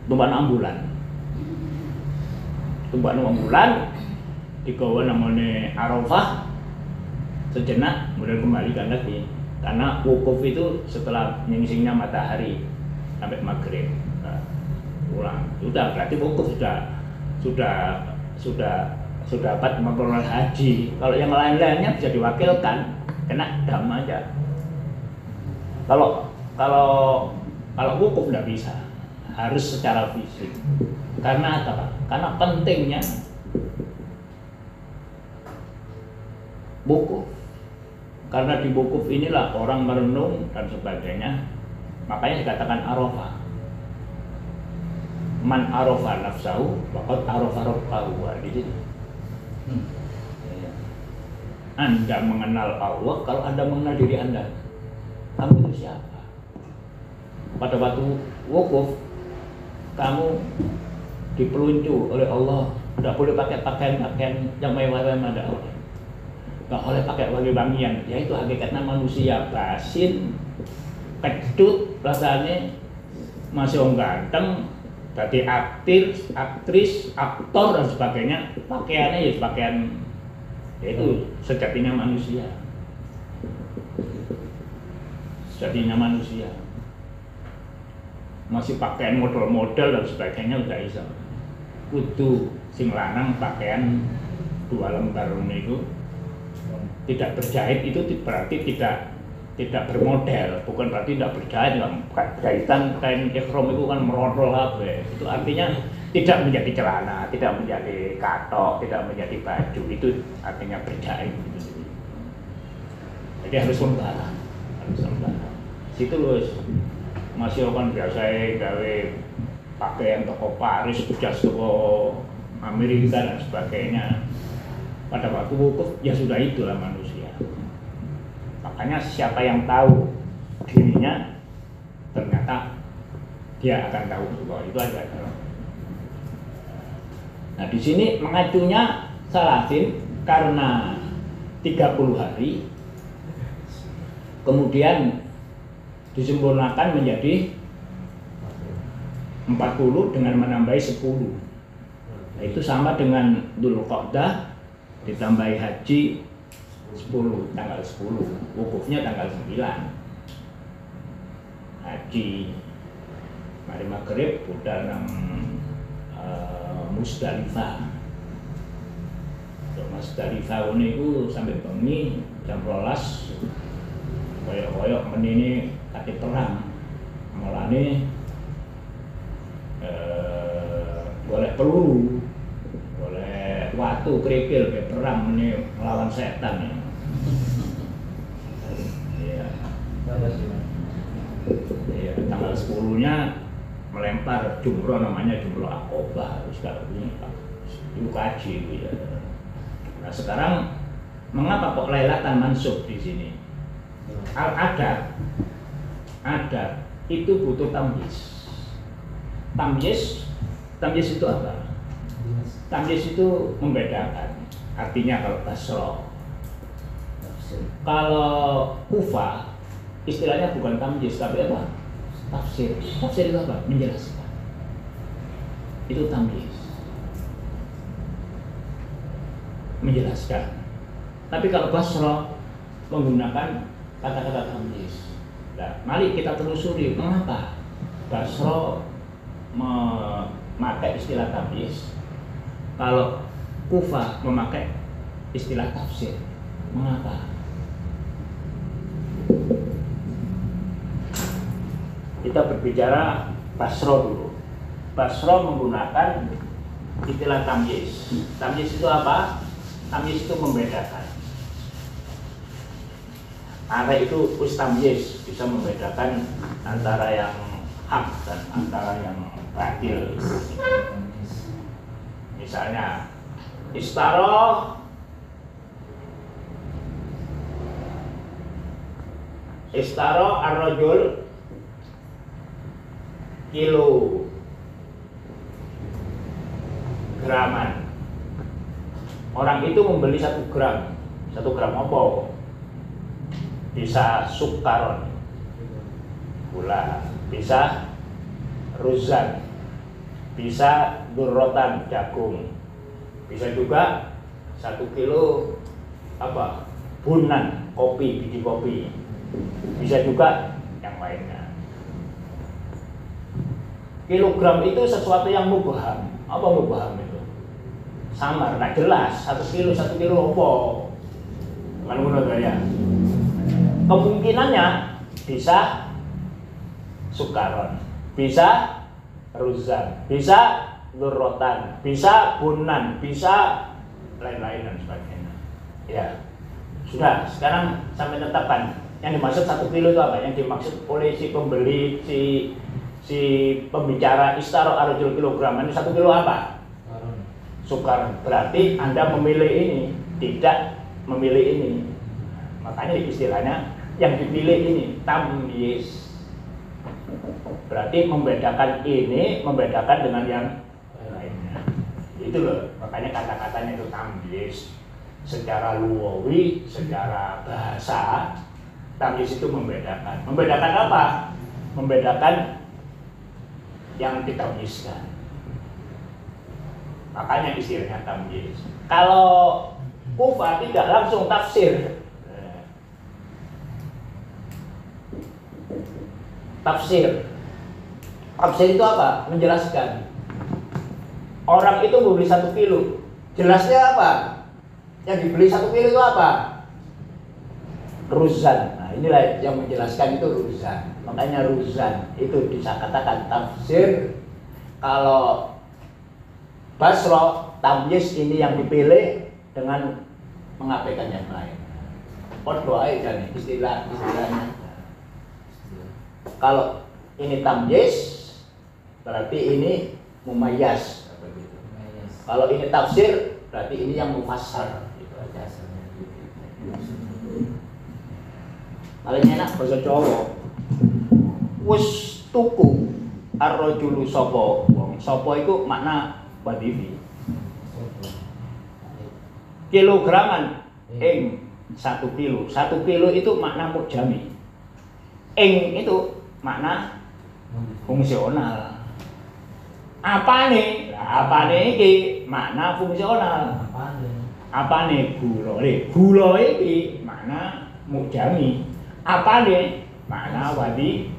tumbak ambulan, digawa namanya Arafah sejenak, kemudian kembalikan lagi. Karena wukuf itu setelah nyingsingnya matahari sampai maghrib, pulang. Sudah berarti wukuf sudah dapat memperoleh haji. Kalau yang lain-lainnya bisa diwakilkan, kena dam aja. Kalau wukuf tidak bisa, harus secara fisik. Karena apa? Karena pentingnya wukuf. Karena di wukuf inilah orang merenung dan sebagainya. Makanya dikatakan Arafah. Man arafa nafsahu faqad arafa rabbahu. Di sini. Anda mengenal Allah kalau Anda mengenal diri Anda. Kamu itu siapa? Pada waktu wukuf, kamu dipeluncu oleh Allah. Tidak boleh pakai pakaian yang mewah-mewah, ada Allah. Nggak boleh pakai wangi-wangian. Ya itu hakikatnya manusia basin, kecut, rasanya masih ganteng, jadi aktris, aktor dan sebagainya. Pakaiannya ya pakaian, yaitu sejatinya manusia. Sejatinya manusia. Masih pakaian model-model dan sebagainya udah bisa. Kudu sing lanang pakaian 2 lembar itu tidak berjahit, itu berarti tidak bermodel, bukan berarti tidak berjahit. Jahitan kain ikhram itu kan merotol apa, itu artinya tidak menjadi celana, tidak menjadi katok, tidak menjadi baju, itu artinya berjahit gitu. Jadi harus sembara. Situ loh masih kan biasa gawe pakaian toko Paris, jas toko Amerika dan sebagainya. Pada waktu wukuf ya sudah itulah manusia. Makanya siapa yang tahu dirinya, ternyata dia akan tahu bahwa itu ada. Nah di sini mengacunya salasin karena 30 hari, kemudian disempurnakan menjadi 40 dengan menambahi 10. Nah, itu sama dengan Dzulqa'dah ditambahi haji 10, tanggal 10, wukufnya tanggal 9. Haji mari maghrib udah nang Musdalifah. Musdalifah niku sampai bengi jam 12 koyok-koyok menini kate perang. Mulane golek peluru, golek watu kerikil ke perang ini melawan setan ya. Iya. Iya, tanggal 10-nya melempar jumroh namanya jumroh akobah, kalau ini itu kaji gitu ya. Nah sekarang mengapa kok lailatan mansub di sini? Adat itu butuh tamyiz. Tamyiz itu apa? Tamyiz itu membedakan. Artinya kalau Basra, kalau Kufah istilahnya bukan tamyiz tapi apa? Tafsir. Tafsir itu apa? Menjelaskan. Itu tamyiz. Menjelaskan. Tapi kalau Basra menggunakan kata-kata tamyiz. Nah, mari kita telusuri mengapa Basra memakai istilah tamyiz, kalau Kufah memakai istilah tafsir. Mengapa? Kita berbicara Basra dulu. Basra menggunakan istilah tamyiz. Tamyiz itu apa? Tamyiz itu membedakan. Ada itu tamyiz bisa membedakan antara yang hak dan antara yang batil. Misalnya istaro ar-rajul kilograman. Orang itu membeli 1 gram. 1 gram apa? Bisa sukaron, gula, bisa ruzan, bisa durrotan, jagung, bisa juga 1 kilo apa? Bunan, kopi, biji kopi, bisa juga yang lainnya. Kilogram itu sesuatu yang mubham. Apa mubham itu? Samar, nggak jelas. 1 kilo apa? Kan menurut saya. Kemungkinannya bisa sukaron, bisa ruzan, bisa durrotan, bisa bunan, bisa lain-lain dan sebagainya. Ya, sudah. Sekarang sampai tetapkan yang dimaksud 1 kilo itu apa? Yang dimaksud oleh si pembeli, si pembicara istaro ar-rajul kilogram ini 1 kilo apa? Sukaron. Berarti Anda memilih ini, tidak memilih ini. Makanya istilahnya yang dipilih ini tamyiz. Berarti membedakan ini, membedakan dengan yang lainnya. Itu loh, makanya kata-katanya itu tamyiz. Secara lugawi, secara bahasa, tamyiz itu membedakan. Membedakan apa? Membedakan yang ditamyizkan. Makanya istilahnya tamyiz. Kalau Kufah tidak langsung tafsir. Tafsir itu apa? Menjelaskan. Orang itu membeli 1 kilo. Jelasnya apa? Yang dibeli 1 kilo itu apa? Ruzan. Nah, inilah yang menjelaskan itu ruzan. Makanya ruzan itu bisa katakan tafsir. Kalau Basra, tamyiz ini yang dipilih dengan mengabaikan yang lain. Doa aja nih istilahnya. Kalau ini tamyiz, berarti ini mumayyaz. Kalau ini tafsir, berarti ini yang mufassar. Gitu aja. Paling enak bahasa Jawa. Wis tuku ar-rajulu sapa wong. Sapa iku makna wadhifi. Kilograman ing 1 kilo. 1 kilo itu makna mujami. Ing itu makna fungsional. Apane? Apane iki makna fungsional. Apane gulane? Gula iki makna mujami. Apane? Makna wadi.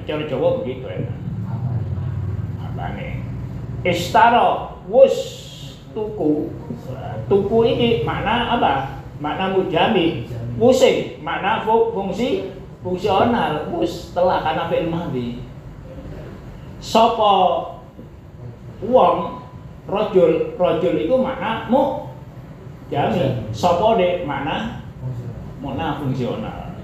Cara Jawa begitu ya. Apane? Istara wus tuku. Tuku iki makna apa? Makna mujami. Wusing makna fungsional. Wus telah kana fi'il madhi. Sapa wong rajul itu makna jami. Sapa de makna fungsional.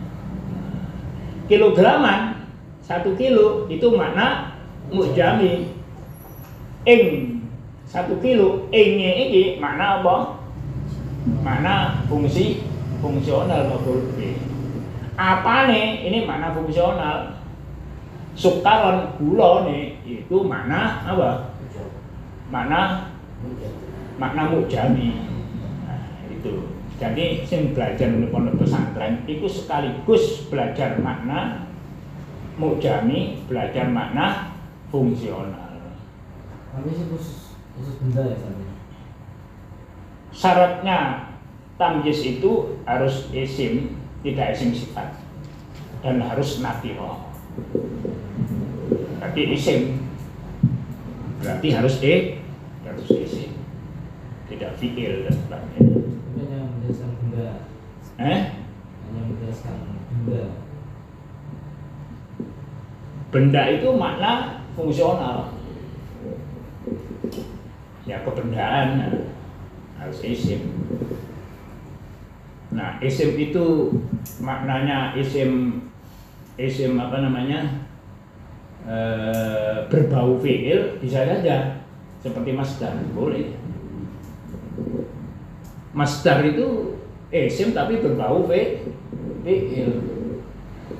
Kilograman 1 kilo itu makna mujami. Ing 1 kilo ingnya ini makna apa? Makna fungsional maf'ul bih. Apane ini makna fungsional. Sukaron gula nih itu makna apa? Makna mujami. Nah, itu. Jadi sing belajar di pondok pesantren itu sekaligus belajar makna mujami, belajar makna fungsional. Tapi sih khusus benda ya Sami. Syaratnya tamyiz itu harus isim, tidak isim sifat, dan harus nakirah. Berarti isim, berarti harus isim, tidak fi'il dan sebagainya. Hanya menjelaskan benda. Hanya menjelaskan benda. Benda itu makna fungsional. Ya kebendaan harus isim. Nah, isim itu maknanya isim apa namanya? Berbau fi'il bisa saja seperti masdar, boleh. Masdar itu isim tapi berbau fi'il.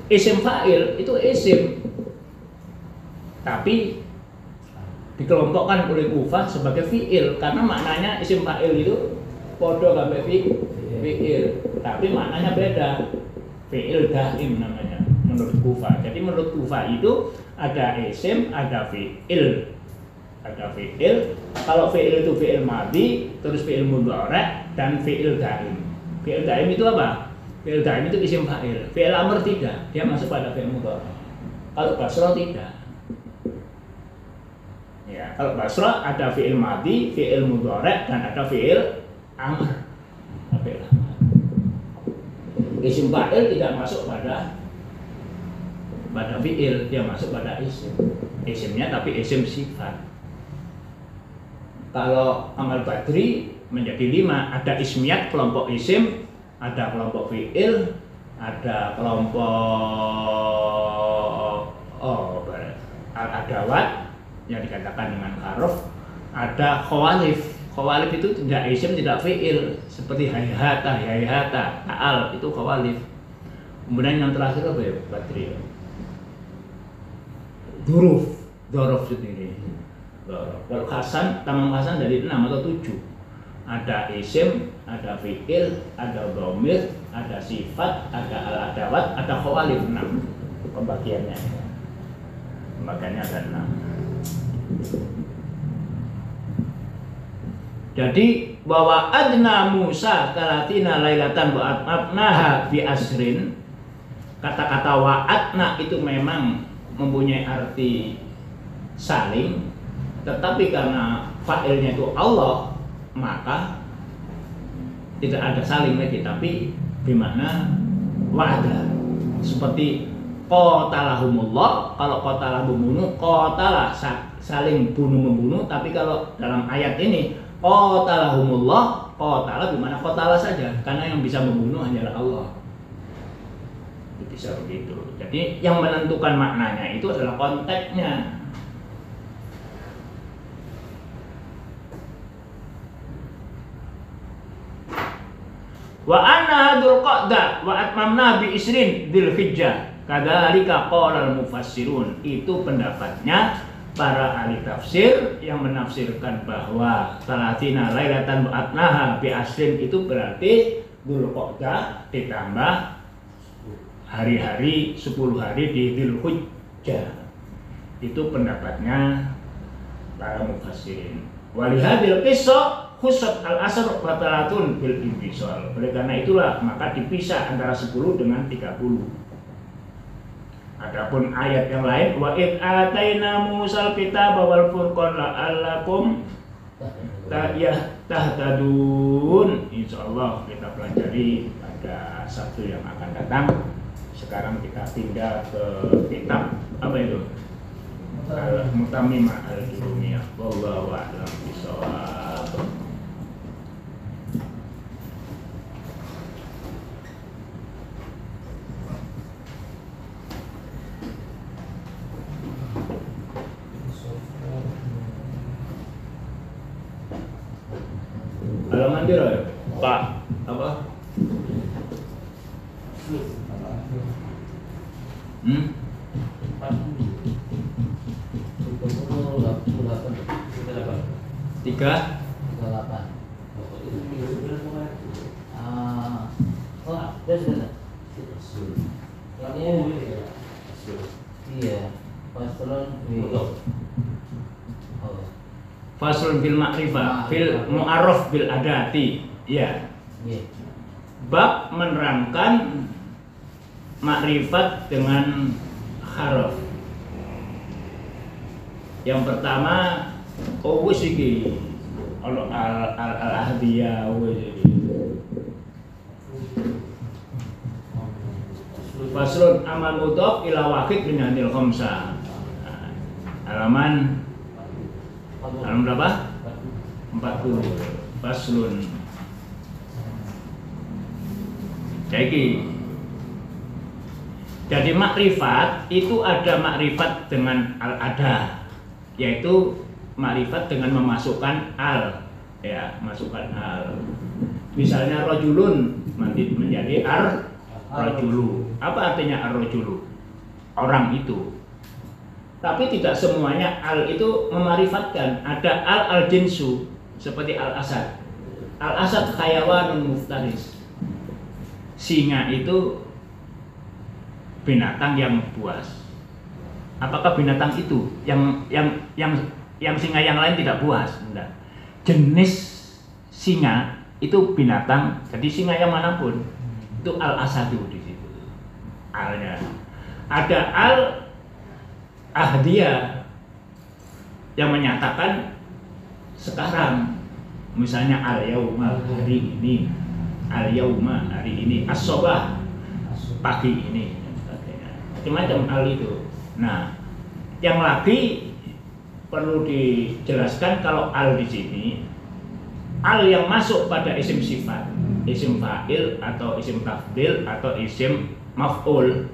Isim fa'il itu isim tapi dikelompokkan oleh Kufah sebagai fi'il karena maknanya isim fa'il itu podo sampai fi'il, tapi maknanya beda. Fi'il daim namanya menurut Kufah. Jadi menurut Kufah itu ada isim, ada fi'il. Ada fi'il. Kalau fi'il itu fi'il madhi, terus fi'il mudhari' dan fi'il daim. Fi'il daim itu apa? Fi'il daim itu isim fa'il. Fi'il amr tidak, dia masuk pada fi'il mudhari'. Kalau Basra tidak. Ya, kalau Basra ada fi'il madhi, fi'il mudhari' dan ada fi'il amr. Isim fa'il tidak masuk pada fi'il, dia masuk pada isim. Isimnya tapi isim sifat. Kalau amal badri menjadi 5, ada ismiyat kelompok isim, ada kelompok fi'il, ada kelompok al-adawat yang dikatakan dengan haruf, ada khawalif. Khawalif itu tidak isim, tidak fi'il, seperti hayhata, ta'al, itu khawalif. Kemudian yang terakhir apa ya, Badri? Dhuruf sendiri. Kalau Hasan, tamam Hasan dari 6 atau 7. Ada isim, ada fi'il, ada dhamir, ada sifat, ada al-adawat, ada khawalif 6. Pembagiannya ada 6. Jadi bahwa adna Musa talatina lailatan wa atmafnaha bi asrin, kata-kata wa'atna itu memang mempunyai arti saling, tetapi karena fa'ilnya itu Allah, maka tidak ada saling lagi, tapi bimana wa'ada. Seperti qatalahumullah, kalau qatalah membunuh, qatalah saling bunuh-membunuh, tapi kalau dalam ayat ini qatalahumullah, qatalah bimana qatalah saja, karena yang bisa membunuh hanyalah Allah. Bisa begitu. Jadi yang menentukan maknanya itu adalah konteksnya. Wa anna hadzal qa'dah wa atmamna bi isrin dzulhijjah kadzalika qala al-mufassirun. Itu pendapatnya para ahli tafsir yang menafsirkan bahwa talatina lailatan wa atnaha bi asrin itu berarti dzulqa'dah ditambah hari-hari 10 hari di Dzulhijjah. Itu pendapatnya para mufassirin. Walihadil qissah khusat al-asr batalatun bil infisal. Oleh karena itulah maka dipisah antara 10 dengan 30. Adapun ayat yang lain, wa id ataina Musal kitaba wal furqan la'allakum tahtadun. Insyaallah kita pelajari pada Sabtu yang akan datang. Sekarang kita pindah ke kitab apa itu? Al-Mutammimah al-Jurumiyah. Wallahu a'lam bishawab. Halaman piro ya? Pak apa? Hmm? Tiga. 38. Oh, sudah. Ini iya. Paslon oh. Faslun fil ma'rifah, fil mu'arraf bil adati. Ya. Iya. Bab menerangkan makrifat dengan harf. Yang pertama, wis iki ono al-ahdiyah wis iki. Faslun amal mudhaf ila wahid min hadil khamsah. Halaman berapa? 40. Faslun. Jadi makrifat itu ada makrifat dengan al-ada, yaitu makrifat dengan memasukkan al, ya, masukkan al. Misalnya rojulun menjadi rojulu. Apa artinya ar-rojulu? Orang itu. Tapi tidak semuanya al itu memarifatkan. Ada al-jinsu seperti al-asad. Al-asad hayawanun muftaris. Singa itu binatang yang buas. Apakah binatang itu yang singa yang lain tidak buas? Enggak. Jenis singa itu binatang. Jadi singa yang manapun itu al-asadu di situ. Alnya. Ada al-ahdiyah yang menyatakan sekarang, misalnya al-yauma hari ini, al-yauma hari ini, as-sobah pagi ini, dan sebagainya. Macam-macam al itu. Nah, yang lagi perlu dijelaskan kalau al di sini, al yang masuk pada isim sifat, isim fa'il atau isim tafdil atau isim maf'ul,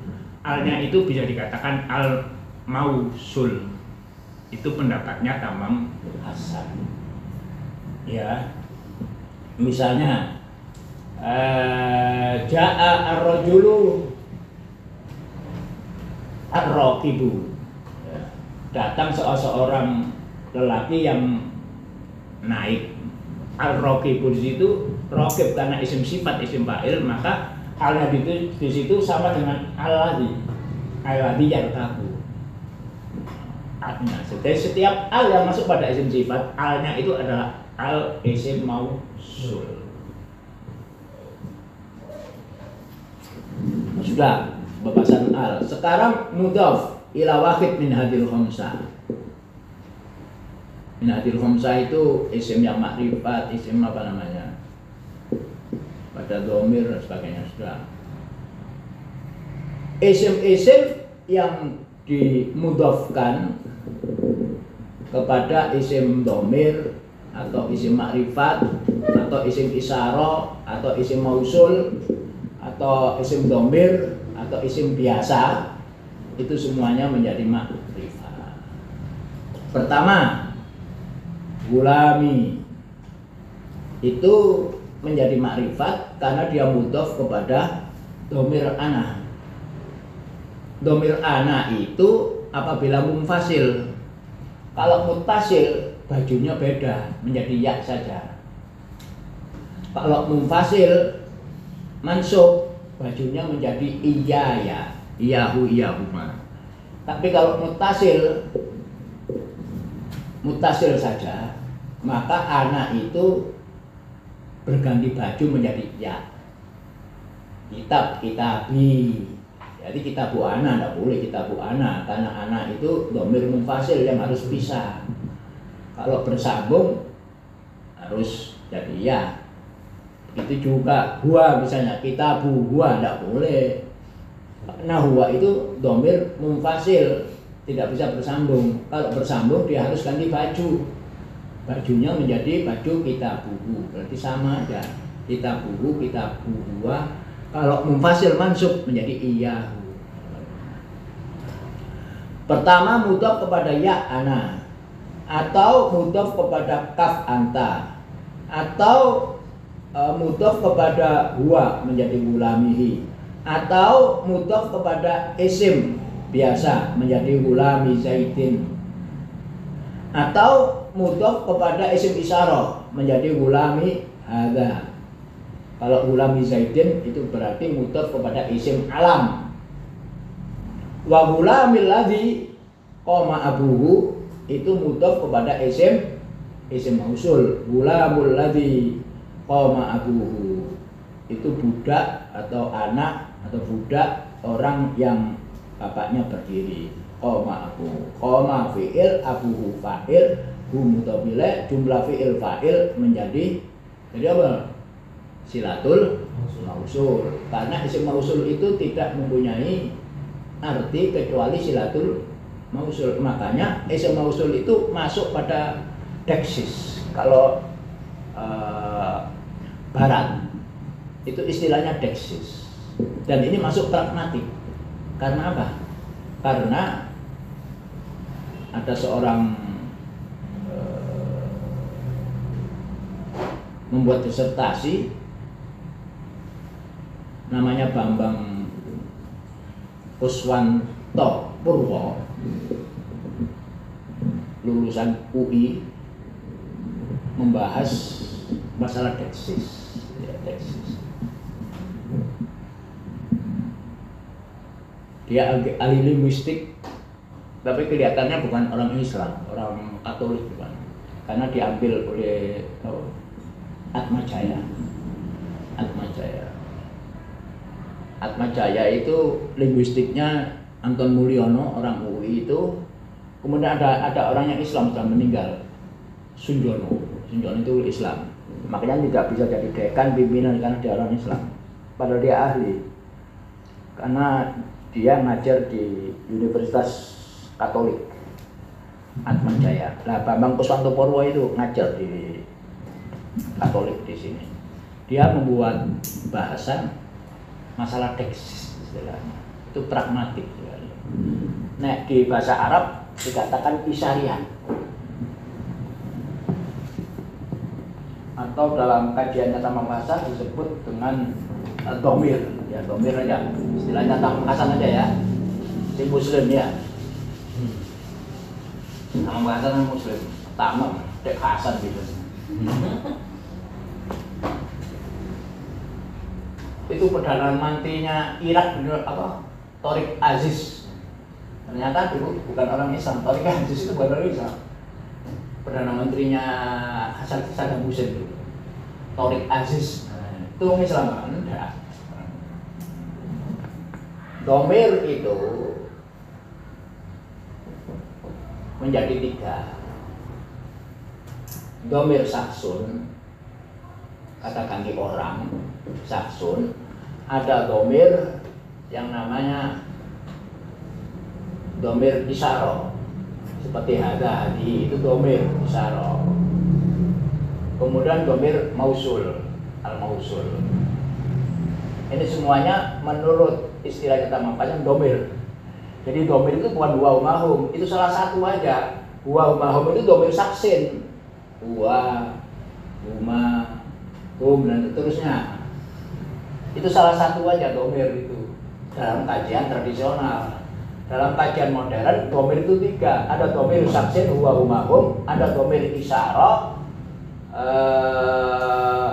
alnya itu bisa dikatakan al mausul. Itu pendapatnya Tamam Hasan. Ya, misalnya ja'a ar-rajulu ar-raqibu, datang seorang lelaki yang naik. Ar-raqibu di situ raqib karena isim sifat, isim fa'il, maka alnya di situ sama dengan al-ladzi yarkabu. Artinya setiap al yang masuk pada isim sifat, alnya itu adalah al isim mausul. Sudah pembahasan al. Sekarang mudhaf ila wahid min hadil khamsah. Min hadil khamsah itu isim yang makrifat, isim apa namanya? Pada dhamir dan sebagainya. Sudah. Isim-isim yang dimudhafkan kepada isim dhamir atau isim makrifat atau isim isyarah atau isim mausul atau isim dhamir atau isim biasa, itu semuanya menjadi makrifat. Pertama, gulami itu menjadi makrifat karena dia mudhaf kepada dhamir ana. Dhamir ana itu apabila munfasil. Kalau muttasil bajunya beda, menjadi ya saja. Kalau munfasil mansub, bajunya menjadi iya ya, iyahu iyahuma. Tapi kalau mutasil saja, maka anak itu berganti baju menjadi ya. Kitab, kitabi. Jadi kitabu anak, tidak boleh kitabu anak, karena anak itu dhamir munfasil yang harus pisah. Kalau bersambung harus jadi ya. Itu juga huwa, misalnya kitabu huwa tidak boleh. Nah huwa itu dhamir munfasil, tidak bisa bersambung. Kalau bersambung dia harus ganti baju. Bajunya menjadi baju kitabuhu, berarti sama aja. Kitabuhu, kitabu huwa. Kalau munfasil mansub menjadi iyahu. Pertama mudhaf kepada ya ana, atau mudhaf kepada kaf anta, atau mudhof kepada huwa menjadi gulamihi, atau mudhof kepada isim biasa menjadi gulami Zaidin, atau mudhof kepada isim isyarah menjadi gulami hadza. Kalau gulami Zaidin itu berarti mudhof kepada isim alam. Wa gulamil ladzi qama abuhu itu mudhof kepada isim mausul. Gulamul ladzi qama abuhu itu budak atau anak atau budak orang yang bapaknya berdiri. Qama abu, qama fi'il, abuhu fa'il, hu mudhof ilaih, jumlah fi'il fa'il menjadi jadi apa? Silatul mausul. Karena isim mausul itu tidak mempunyai arti kecuali silatul mausul. Makanya isim mausul itu masuk pada deksis. Kalau barat itu istilahnya deksis. Dan ini masuk pragmatik. Karena apa? Karena ada seorang membuat disertasi namanya Bambang Kuswanto Purwo, lulusan UI, membahas masalah deksis. Ya, deksis. Dia ahli linguistik, tapi kelihatannya bukan orang Islam, orang Katolik bukan, karena diambil oleh Atmajaya. Atmajaya itu linguistiknya Anton Mulyono, orang UI itu. Kemudian ada orang yang Islam sudah meninggal, Sunjono itu Islam, makanya tidak bisa jadi dekan pimpinan karena dia orang Islam, padahal dia ahli karena dia ngajar di Universitas Katolik Atmajaya. Nah, Bambang Kuswanto Purwo itu ngajar di Katolik di sini. Dia membuat bahasan masalah deksis istilahnya. Itu pragmatik istilahnya. Nah, di bahasa Arab dikatakan isyariah. Atau dalam kajian tata bahasa disebut dengan domir. Ya, domir aja. Istilahnya tata Pamekasan aja ya. Si muslim ya. Tata Pamekasan muslim. Tamam, Dek Hasan gitu. Itu Perdana Menterinya Irak apa? Tariq Aziz. Ternyata dulu bukan orang Islam. Tariq Aziz itu bukan orang Islam. Perdana Menterinya Saddam Hussein itu. Tariq Aziz. Itu orang Islam kan? Enggak. Domir itu menjadi 3. Domir saksun, kata ganti orang, saksun. Ada domir yang namanya domir isyarah, seperti hadza hadi, itu domir isyarah. Kemudian domir mausul, al-mausul. Ini semuanya menurut istilah kita makanya domir. Jadi domir itu bukan huwa mahum, itu salah satu aja. Huwa mahum itu domir saksin, huwa, huma, hum, dan seterusnya. Itu salah satu aja domir itu dalam kajian tradisional. Dalam kajian modern domir itu 3. Ada domir saksin, huwa, huma, hum. Ada domir isyarah,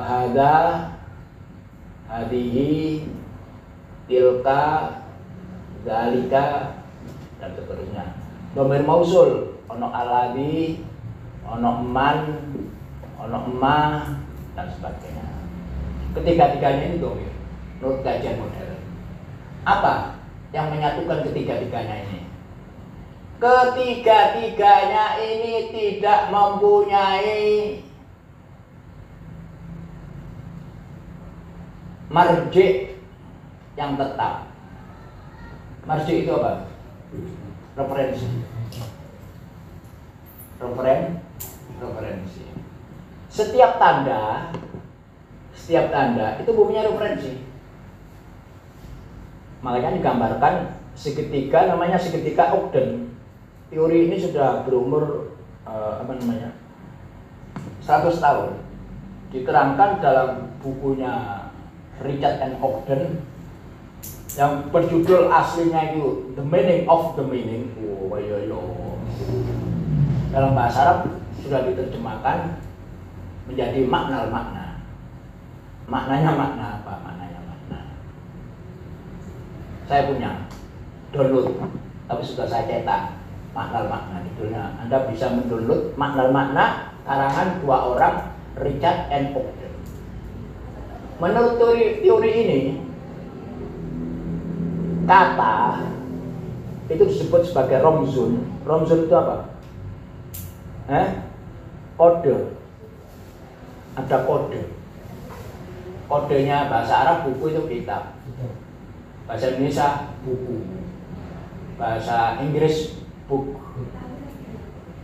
hadza, hadihi, tilka, zalika, dan seterusnya. Domir mausul, ono alladzi, ono man, ono emma, dan sebagainya. Ketiga-tiganya ini domir menurut kajian modern. Apa yang menyatukan ketiga-tiganya ini? Ketiga-tiganya ini tidak mempunyai marji yang tetap. Marji itu apa? Referensi. Referensi. Setiap tanda itu punya referensi. Makanya digambarkan segitiga, namanya segitiga Ogden. Teori ini sudah berumur 100 tahun. Diterangkan dalam bukunya Richard and Ogden yang berjudul aslinya itu The Meaning of the Meaning. Oh, yo. Dalam bahasa Arab sudah diterjemahkan menjadi makna. Maknanya makna apa? Maknanya makna. Saya punya download, tapi sudah saya cetak makna judulnya. Anda bisa mendownload makna karangan dua orang Richard and Ogden. Menurut teori ini, kata itu disebut sebagai romzun. Romzun itu apa? Kode. Ada kode. Kodenya bahasa Arab buku itu kitab. Bahasa Indonesia buku. Bahasa Inggris book.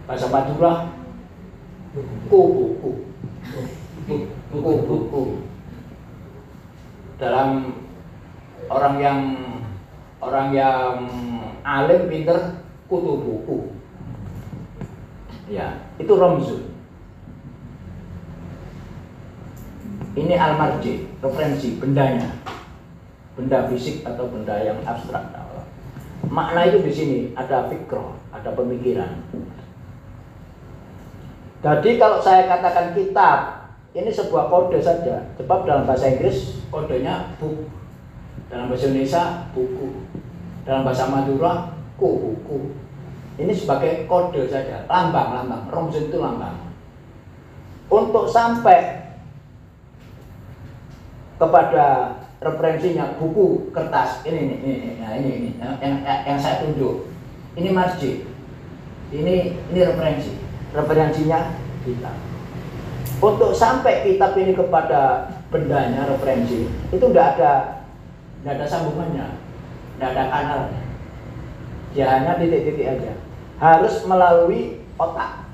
Bahasa Madura buku. Dalam orang yang alim pinter kutu buku. Ya, itu romzun. Ini al-marji, referensi bendanya. Benda fisik atau benda yang abstrak. Makna itu di sini ada fikroh, ada pemikiran. Jadi kalau saya katakan kitab, ini sebuah kode saja. Sebab dalam bahasa Inggris kodenya book, dalam bahasa Indonesia buku, dalam bahasa Madura buku. Ini sebagai kode saja, lambang. Romzun itu lambang. Untuk sampai kepada referensinya buku kertas ini yang saya tunjuk. Ini marji. Ini referensinya kitab. Untuk sampai kitab ini kepada bendanya referensi itu tidak ada sambungannya, tidak ada kanalnya. Dia hanya titik-titik aja. Harus melalui otak.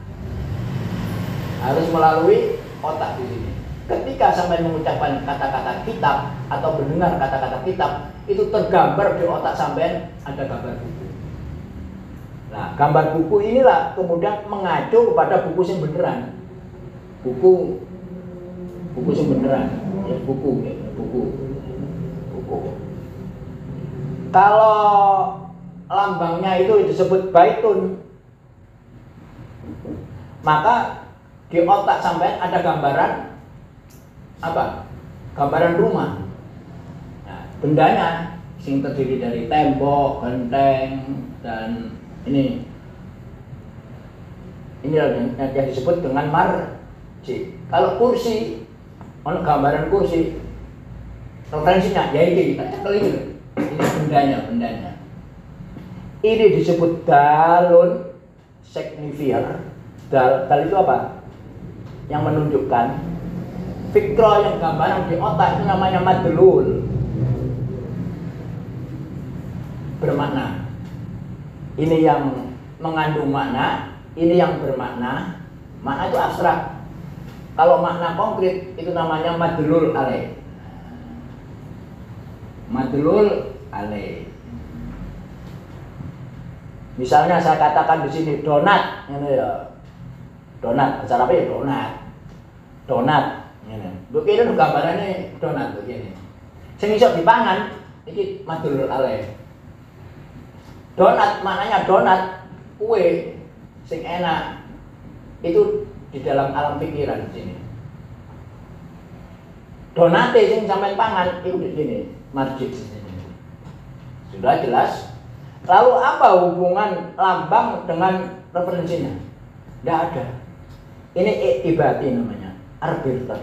Di sini. Ketika sampai mengucapkan kata-kata kitab atau mendengar kata-kata kitab, itu tergambar di otak sampean ada gambar buku. Nah, gambar buku inilah kemudian mengacu kepada buku yang beneran. Buku yang beneran, ya, buku. Kalau lambangnya itu disebut baitun, maka di otak sampean ada gambaran apa? Gambaran rumah. Nah, bendanya sing terdiri dari tembok, genteng, dan ini yang disebut dengan marji. Kalau kursi, gambaran kursi, referensinya ya ini bendanya. Ini disebut dalun signifier. Dal itu apa? Yang menunjukkan fikra yang gambaran di otak itu namanya madlul. Bermakna. Ini yang mengandung makna, ini yang bermakna. Makna itu abstrak. Kalau makna konkret itu namanya madlul alaih. Misalnya saya katakan di sini donat, ini ya. Donat, cara apa ya donat. Begini gambarannya donat begini. Sing iso dipangan iki madlul alaih. Donat maknanya donat, kue sing enak. Itu di dalam alam pikiran di sini. Donate sing sampean pangan itu di sini, marji. Sudah jelas. Lalu apa hubungan lambang dengan referensinya? Tidak ada. Ini iktibati namanya, arbiter.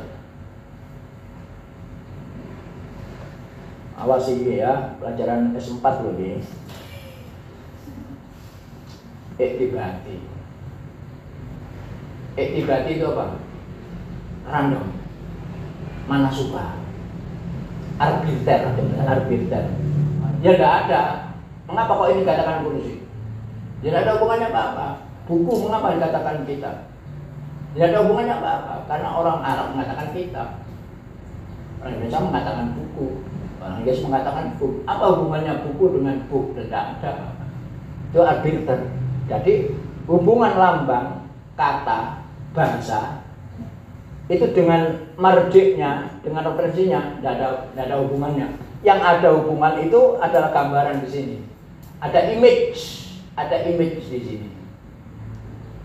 Awas ini ya, pelajaran S4 loh ini. Iktibati. Iktibati itu apa? Random. Mana suka? Arbiter. Ya tidak ada. Mengapa kok ini dikatakan kursi? Tidak ada hubungannya apa-apa. Buku mengapa dikatakan kitab? Tidak ada hubungannya apa-apa. Karena orang Arab mengatakan kitab, orang Indonesia mengatakan buku, orang Inggris mengatakan book. Apa hubungannya buku dengan book? Tidak ada. Itu arbiter. Jadi hubungan lambang, kata, bahasa itu dengan marjiknya, dengan referensinya tidak ada hubungannya. Yang ada hubungan itu adalah gambaran di sini. Ada image di sini.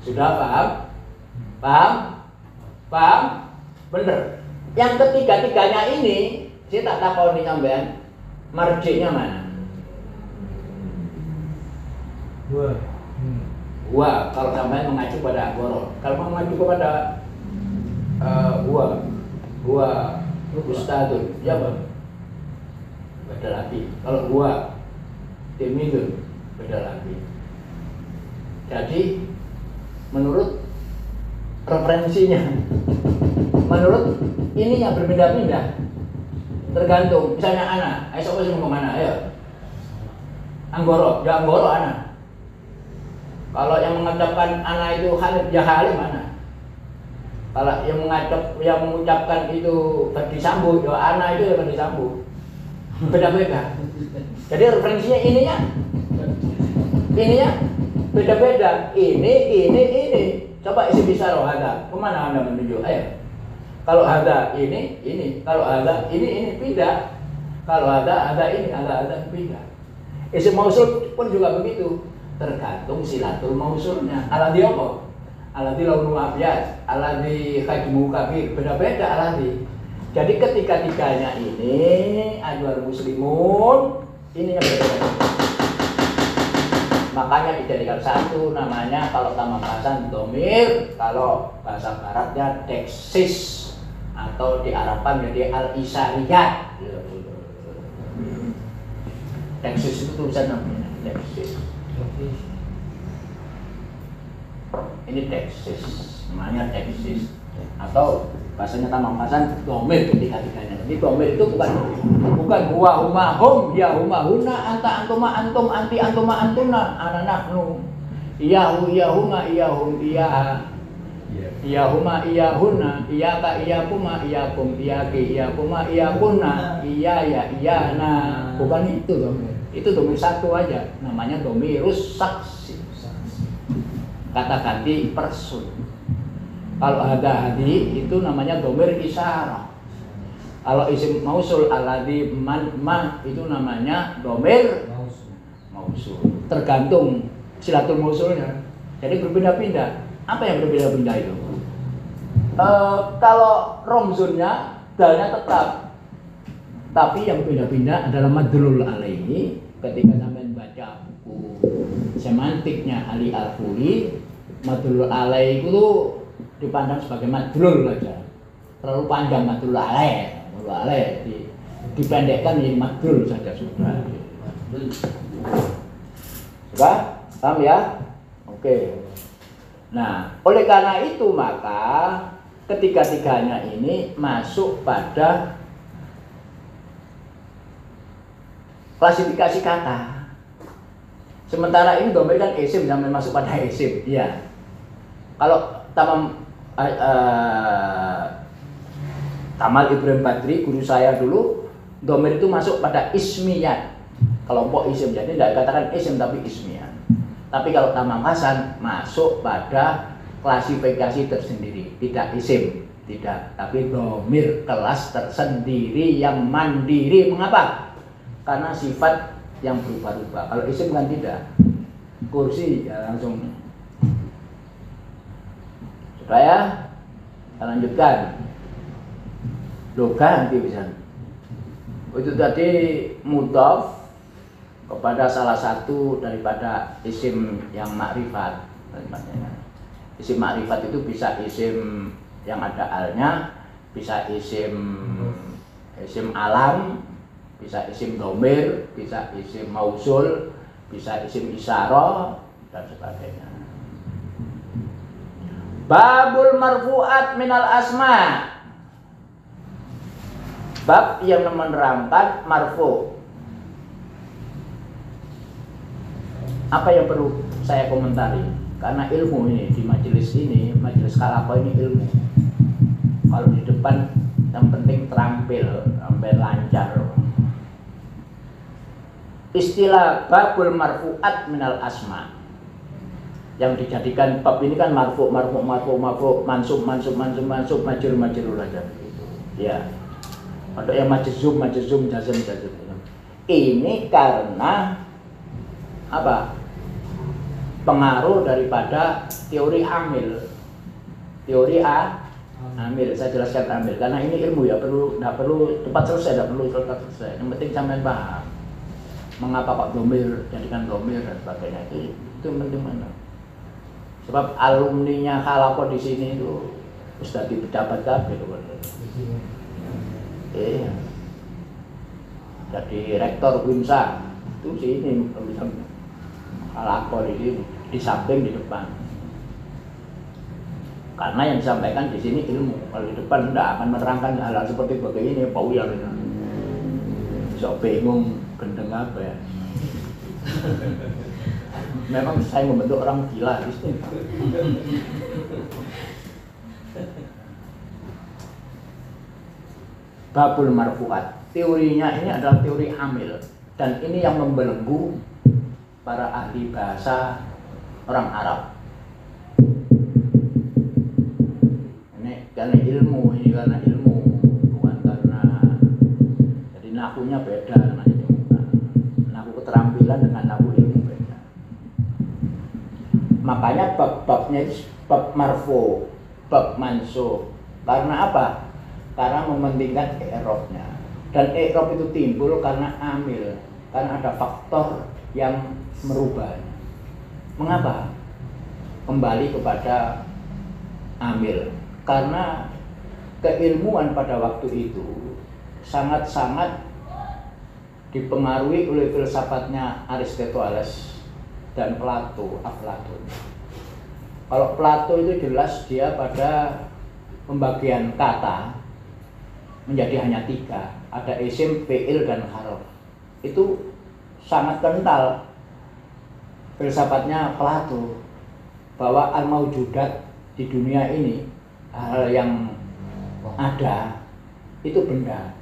Sudah paham? Paham? Bener. Yang ketiga-tiganya ini, saya tak tahu nih sampean, marjiknya mana? Gua kalau sampean mengacu pada Anggoro. Kalau mengacu kepada gua Ustadun, ya bang, beda lagi. Kalau gua Timidun, beda lagi. Jadi menurut referensinya, menurut ininya berbeda-beda, tergantung. Misalnya anak, ayo siapa sih mau kemana? Ayo, Anggoro, ya Anggoro anak. Kalau yang mengucapkan anak itu Halif, ya Halif mana? Kalau yang mengucapkan itu Ferdi Sambo, ya anak itu ya Ferdi Sambo. Beda-beda. Jadi referensinya ininya beda-beda. Ini. Coba isi bisa roh ada. Kemana Anda menuju? Ayo. Kalau ada ini. Kalau ada ini pindah. Kalau ada ini, ada pindah. Isim mausul pun juga begitu. Tergantung silatul mausulnya. Aladi apa? Aladi launu abiyat, aladi khadmu kabir, beda-beda aladi. Jadi ketiga-tiganya ini ayyuhal muslimun, ini yang berbeda. Makanya dijadikan satu, namanya kalau tamakasan domir, kalau bahasa baratnya deksis, atau di Arabkan menjadi al-isariyat. Deksis itu tulisan namanya, deksis. Ini deksis, namanya deksis. Atau bahasanya tamakasan domir ketiga-tiganya. Ini domir itu bukan huwa huma hum, ya huma huna, anta antuma antum, anti antuma antuna, ana nahnu. Iyahu iyahuma iyahum iyaha. Iyahuma iyahuna, iyaka iyakuma iyakum, iyaki iyakuma iyakuna, iyaya iyana. Bukan itu domir. Itu domir satu aja, namanya domirus saksi. Kata ganti person. Kalau ada hadi itu namanya domir isyarah. Kalau isim mausul alladzi man itu namanya domir mausul. Tergantung silatul mausulnya. Jadi berbeda-beda. Apa yang berbeda-beda itu? Kalau romzunnya dalnya tetap. Tapi yang beda-beda adalah madlul alaihi. Ketika sampean baca buku semantiknya Ali Al-Furi, madlul alaihi itu dipandang sebagai madlul saja. Terlalu panjang madlul alaihi. Dipendekkan menjadi madlul saja sudah. Sudah? Paham ya? Oke. Nah, oleh karena itu maka ketiga-tiganya ini masuk pada klasifikasi kata. Sementara ini domir kan isim, sampai masuk pada isim. Iya. Kalau Tamal Ibrahim Badri, guru saya dulu, domir itu masuk pada ismiyat, kelompok isim. Jadi tidak dikatakan isim tapi ismiyat. Tapi kalau Tamam Hasan masuk pada klasifikasi tersendiri, tidak isim, tidak, tapi domir kelas tersendiri yang mandiri. Mengapa? Karena sifat yang berubah-ubah. Kalau isim kan tidak. Kursi ya langsung. Sudah ya? Kita lanjutkan. Loh ganti bisa. Itu tadi mudhaf kepada salah satu daripada isim yang makrifat. Isim makrifat itu bisa isim yang ada alnya, bisa isim alam, bisa isim domir, bisa isim mausul, bisa isim isyarah dan sebagainya. Babul marfu'at minal asma. Bab yang menerangkan marfu. Apa yang perlu saya komentari? Karena ilmu ini di majelis ini, majelis Kalako ini ilmu. Kalau di depan yang penting terampil, sampai lancar. Istilah babul marfu'at minal asma. yang dijadikan bab ini kan marfu, mansub, majrur aja. Ya. Ada yang majzum, jazm. Ini karena apa? Pengaruh daripada teori amil. Teori amil, saya jelaskan amil karena ini ilmu ya, tidak perlu cepat selesai. Yang penting sampean paham mengapa kok domir jadikan domir dan sebagainya, itu penting mana. Sebab alumninya Khalaqah di sini itu sudah di pejabat kabeh itu. Iya. Jadi rektor Wimsa itu sini Khalaqah di sini, di samping di depan. Karena yang disampaikan di sini ilmu, kalau di depan tidak akan menerangkan hal-hal seperti begini, pauyar itu. Sok bingung gendeng apa ya. Memang saya membentuk orang gila di sini. Babul marfu'at. Teorinya ini adalah teori amil dan ini yang membelenggu para ahli bahasa orang Arab. Ini karena ilmu, bukan karena jadi nahunya beda dengan ilmu. Nahu keterampilan dengan nahu ilmu beda. Makanya bab-babnya itu bab marfu, bab mansub. Karena apa? Karena mementingkan i'rabnya. Dan i'rab itu timbul karena amil, karena ada faktor yang merubahnya. Mengapa? Kembali kepada amil. Karena keilmuan pada waktu itu sangat-sangat dipengaruhi oleh filsafatnya Aristoteles dan Aflatun. Kalau Plato itu jelas dia pada pembagian kata menjadi hanya 3, ada isim, fi'il, dan harf. Itu sangat kental filsafatnya Plato bahwa al-maujudat di dunia ini, hal yang ada itu benda.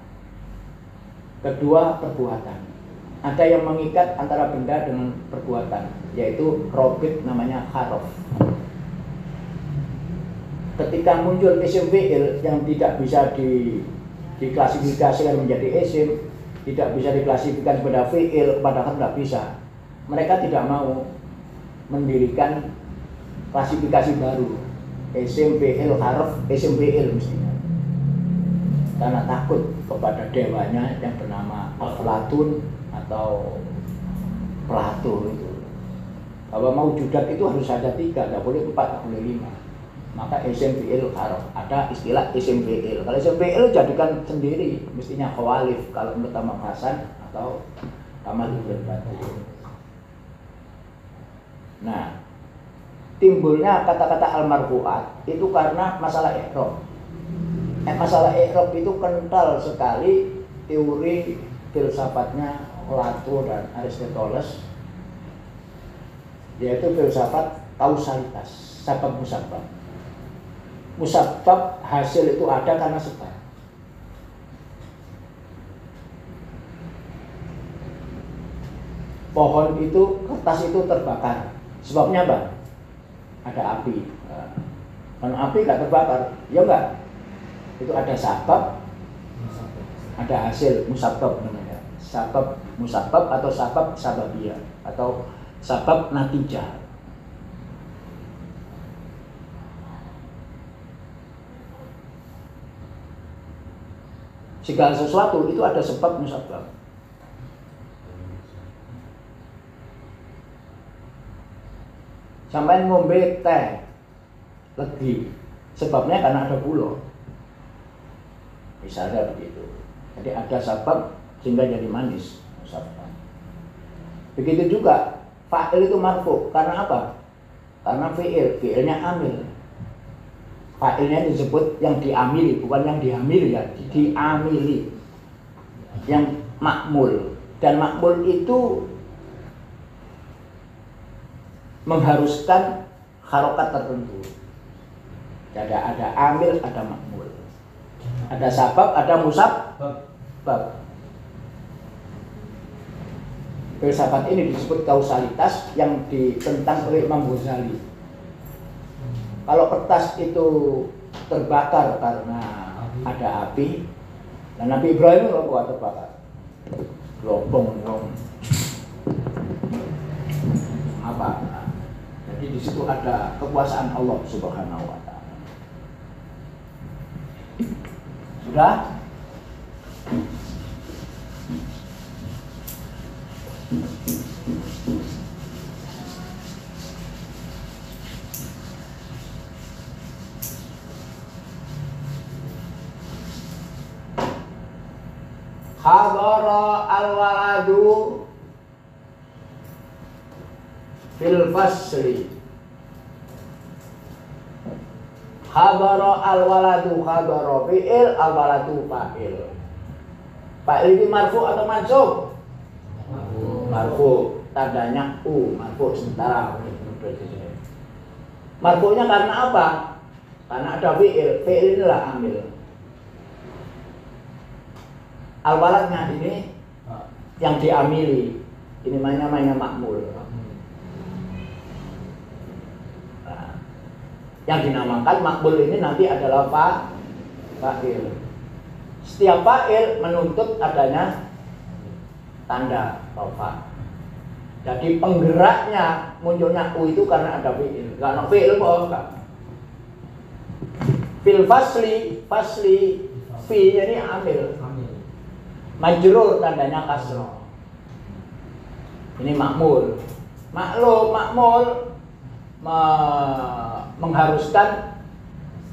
Kedua, perbuatan. Ada yang mengikat antara benda dengan perbuatan, yaitu robit namanya harf. Ketika muncul isim fi'il yang tidak bisa diklasifikasikan menjadi isim, tidak bisa diklasifikasikan kepada fi'il, kepada harf tidak bisa. Mereka tidak mau mendirikan klasifikasi baru, isim fi'il harf, isim fi'il mestinya. Karena takut kepada dewanya yang bernama Aflatun atau Plato itu. Bahwa maujudat itu harus ada 3, tidak boleh 4, tidak boleh 5. Maka isim fi'il harf, ada istilah isim fi'il. Kalau isim fi'il jadikan sendiri, mestinya khawalif kalau menurut Tamam Hasan atau Kamal Ibn Batil. Nah, timbulnya kata-kata al-marfu'at itu karena masalah i'rab. Masalah i'rab itu kental sekali teori filsafatnya Plato dan Aristoteles, yaitu filsafat kausalitas, sabab musabab. Musabab hasil itu ada karena sebab. Pohon itu, kertas itu terbakar. Sebabnya apa? Ada api. Kalau api nggak terbakar, ya enggak. Itu ada sabab, ada hasil, musabab namanya. Sabab musabab atau sabab sababiyah atau sabab natijah. Segala sesuatu itu ada sebab musabab. Sampai ngombe teh legi, sebabnya karena ada gula. Misalnya begitu. Jadi ada sabab sehingga jadi manis. Musabab. Begitu juga fa'il itu marfu. Karena apa? Karena fi'ilnya amil. Fa'ilnya disebut yang diamili, bukan yang dihamili ya, diamili. Yang makmul. Dan makmul itu mengharuskan harokat tertentu. Jadi ada amil, ada makmul. Ada sabab, ada musabab. filsafat ini disebut kausalitas yang ditentang oleh Imam Ghazali. Kalau kertas itu terbakar karena ada api, dan Nabi Ibrahim itu kok terbakar, gelombang apa? Jadi di situ ada kekuasaan Allah Subhanahu wa Ta'ala. Sudah? Hadara al-waladu fil fasli. Hadara al-waladu, hadara fi'il, al-waladu fa'il. Fa'il ini marfu atau mansub? Marfu, tandanya marfu sementara. Marfunya karena apa? Karena ada fi'il, fi'il inilah amil. Al-waladnya ini yang diamili, ini namanya makmul. Nah, yang dinamakan makmul ini nanti adalah fa'il. Setiap fa'il menuntut adanya tanda rafa. Jadi penggeraknya munculnya itu karena ada fi'il. Karena fi'il enggak. Fil fasli, fi ini amil. Majrur tandanya kasroh. Ini makmul. Makmul mengharuskan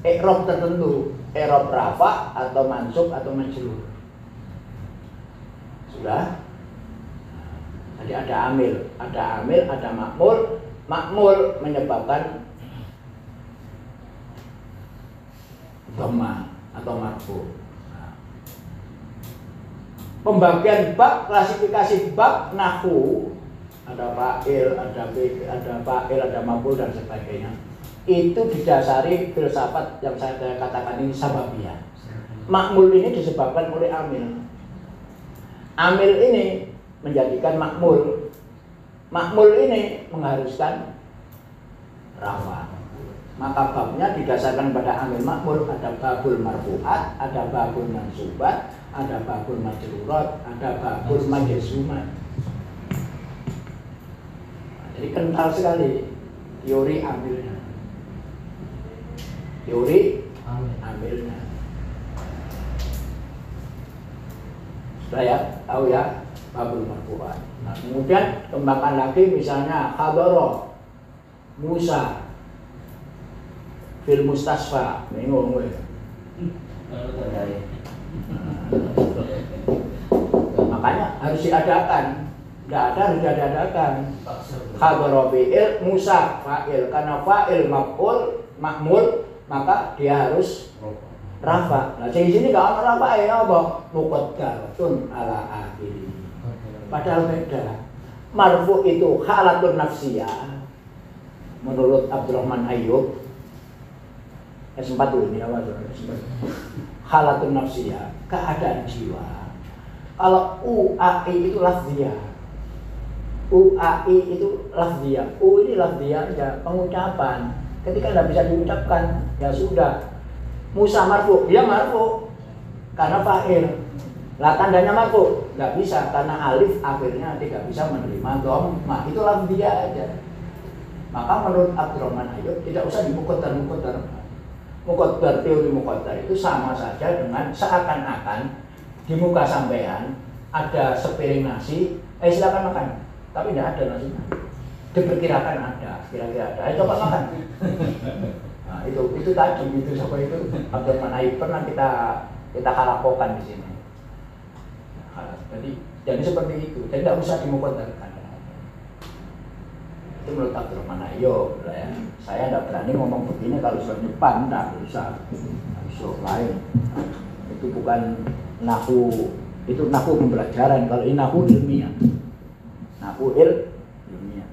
i'rab tertentu, i'rab rafa atau mansub atau majrur. Sudah? Jadi ada amil, ada makmul. Makmul menyebabkan dhamma atau marfu. Pembagian bab, klasifikasi bab nahwu, ada fa'il, ada maf'ul dan sebagainya. Itu didasari filsafat yang saya katakan ini sababiyah. Makmul ini disebabkan oleh amil. Amil ini menjadikan makmul. Makmul ini mengharuskan rafa. Maka babnya didasarkan pada amil makmul, ada babul marfu'at, ada babul mansubat, ada babul majrurat, ada babul majzumat. Jadi kental sekali teori amilnya. Teori amilnya. Sudah ya, tahu ya babul marfu'at. Nah, kemudian kembangkan lagi misalnya hadara Musa fil mustasfa, bingung gue. Makanya harus diadakan. Tidak ada harus diadakan. Hadara fi'il, Musa fa'il. Karena fa'il maf'ul, makmul, maka dia harus rafa. Nah, di sini kalau rafa ya apa? Muqaddaratun ala akhiri. Padahal beda. Marfu itu halatun nafsiyah. Menurut Abdurrahman Ayyub, sempat dulu ini apa? Halatun nafsiyah, keadaan jiwa. Kalau UAI itu lafziyah. UAI itu lafziyah. U ini lafziyah aja, pengucapan. Ketika tidak bisa diucapkan, ya sudah. Musa marfu, dia marfu karena fa'il. Lah tandanya marfu, nggak bisa karena alif akhirnya tidak bisa menerima dhammah. Itu lafziyah aja. Maka menurut Abdurrahman Ayyub tidak usah dimuqaddar. Muqaddar, teori muqaddar itu sama saja dengan seakan-akan di muka sampean ada sepiring nasi, silakan makan, tapi tidak ada nasinya. Diperkirakan ada, kira-kira ada, ayo coba makan. Nah, itu tadi itu siapa itu Abdurrahman Ayyub pernah kita halakokan di sini. Jadi seperti itu, jadi tidak usah dimuqaddarkan. Itu menurut Abdurrahman Ayyub ya. Saya tidak berani ngomong begini kalau sudah depan, tidak bisa. Isu lain. Itu bukan nahwu, itu nahwu pembelajaran. Kalau ini nahwu ilmiah. Nahwu ilmiah.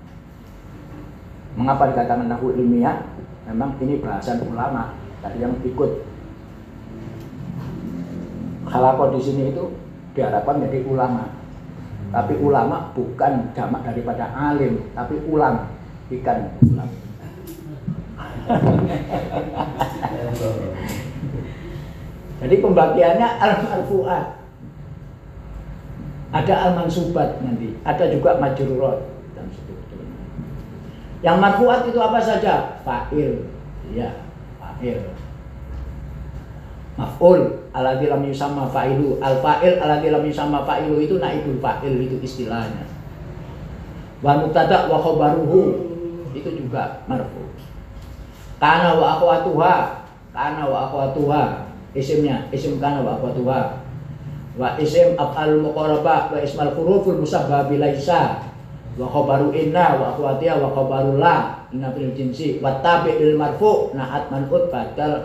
Mengapa dikatakan nahwu ilmiah? Memang ini bahasan ulama. Tadi yang ikut halaqah di sini itu diharapkan menjadi ulama. Tapi ulama bukan jamak daripada alim, tapi ulam, ikan ulam. Jadi pembagiannya al-marfu'at. Ada al-mansubat nanti, ada juga majrurat dan sebagainya. Yang marfu'at itu apa saja? Fa'il, ya, fa'il. Maf'ul alladzi lam yusamma fa'ilu, al-fa'il alladzi lam yusamma fa'ilu itu naibul fa'il, itu istilahnya. Wa mubtada wa khabaruhu itu juga marfu'. Kana wa akhwatuha, isimnya, isim kana wa akhwatuha. Wa isim af'al muqarabah wa ismal huruful musabbah bilaisa wa khabaru inna wa akhwatiha wa khabaru la inna fil jinsi wa tabi'il marfu' na'at man'ut badal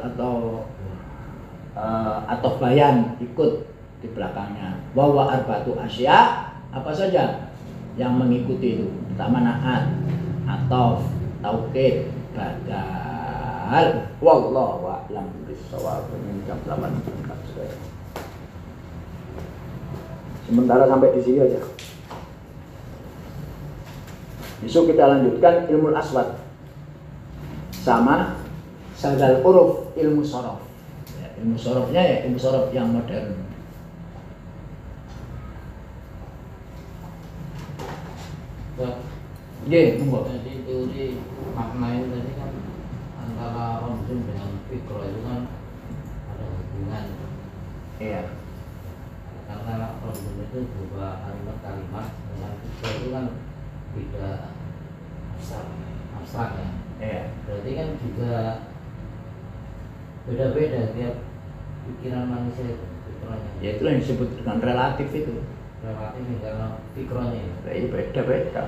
atau bayan ikut di belakangnya. Wa arba'atu asya, apa saja yang mengikuti itu? Pertama na'at, atof, taukid, badal. Wallahu a'lam bishawab. Jam 8. Sementara sampai di sini aja. Besok kita lanjutkan ilmu aswad sama sadal huruf ilmu sorof. Ya, ilmu sorofnya ya ilmu sorof yang modern. Iya, monggo. Jadi teori makna itu tadi kan antara omzum dengan fikro itu kan ada hubungan. Iya. Karena omzum itu berupa kalimat dengan fikro itu kan tidak abstrak ya. Iya. Berarti kan juga beda-beda tiap pikiran manusia itu pikirannya. Ya itulah yang disebut dengan relatif itu. Relatif nih karena pikirannya. Iya, beda-beda.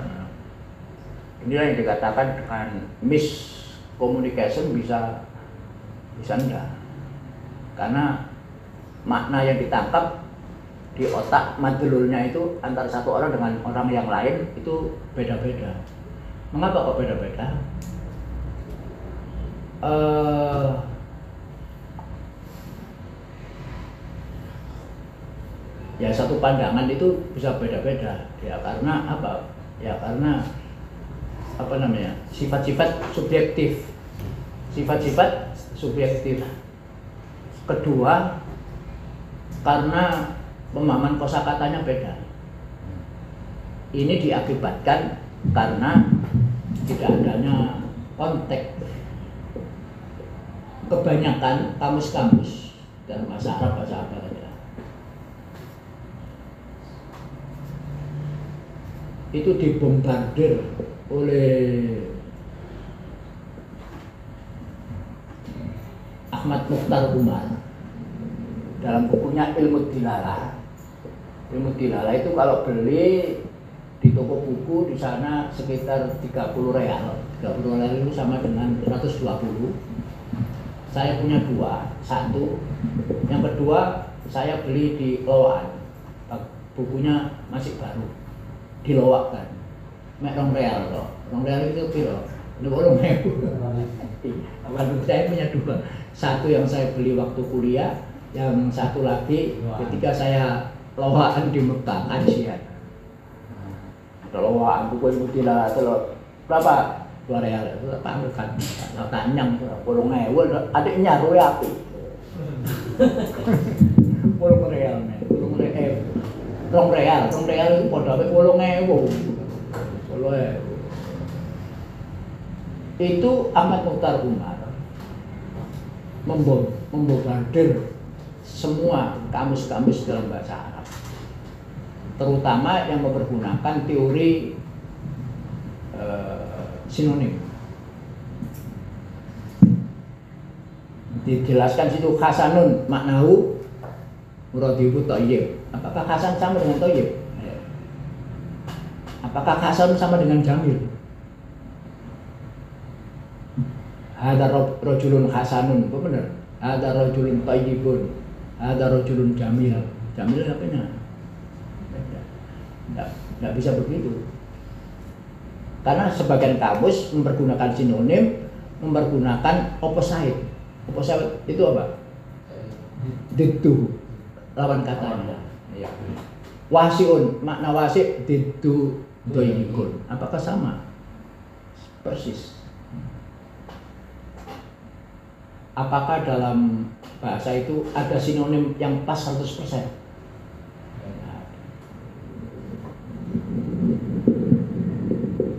Inilah yang dikatakan dengan miscommunication bisa enggak. Karena makna yang ditangkap di otak madlulnya itu antara satu orang dengan orang yang lain itu beda-beda. Mengapa kok beda-beda? Ya satu pandangan itu bisa beda-beda. Ya karena apa? Ya karena apa namanya? Sifat-sifat subjektif. Sifat-sifat subjektif. Kedua, karena pemahaman kosakatanya beda. Ini diakibatkan karena tidak adanya konteks. Kebanyakan kamus-kamus dalam bahasa Arab saja itu dibombardir oleh Ahmad Mukhtar Umar dalam bukunya Ilmu Dilalah. Ilmu Dilalah itu kalau beli di toko buku di sana sekitar 30 real. 30 real itu sama dengan 120. Saya punya dua, satu. Yang kedua saya beli di Lowaan. Bukunya masih baru. Dilowakkan. Mek 2 real loh. 2 real itu piro? 20.000. Saya punya dua. Satu yang saya beli waktu kuliah, yang satu lagi ketika saya lowakan di Mekah kajian. Lowakan buku Ilmu Dilalah berapa? 2 real. Itu pangkat. Tanyang 20.000 adiknya roe api. 20 real nih. 2 real itu padha mek 8.000. Itu Ahmad Mukhtar Umar membombardir semua kamus-kamus dalam bahasa Arab, terutama yang mempergunakan teori sinonim. Dijelaskan situ hasanun maknahu muradifu thayyib. Apakah hasan sama dengan thayyib? Apakah hasan sama dengan jamil? Hadza rajulun hasanun, benar. Hadza rajulun thayyibun. Hadza rajulun jamil. Jamil apanya? Enggak bisa begitu. Karena sebagian kamus mempergunakan sinonim, mempergunakan opposite. Opposite itu apa? Itu lawan katanya. Ya. Wasiun, makna wasi didu doyikun. Apakah sama? Persis. Apakah dalam bahasa itu ada sinonim yang pas 100%?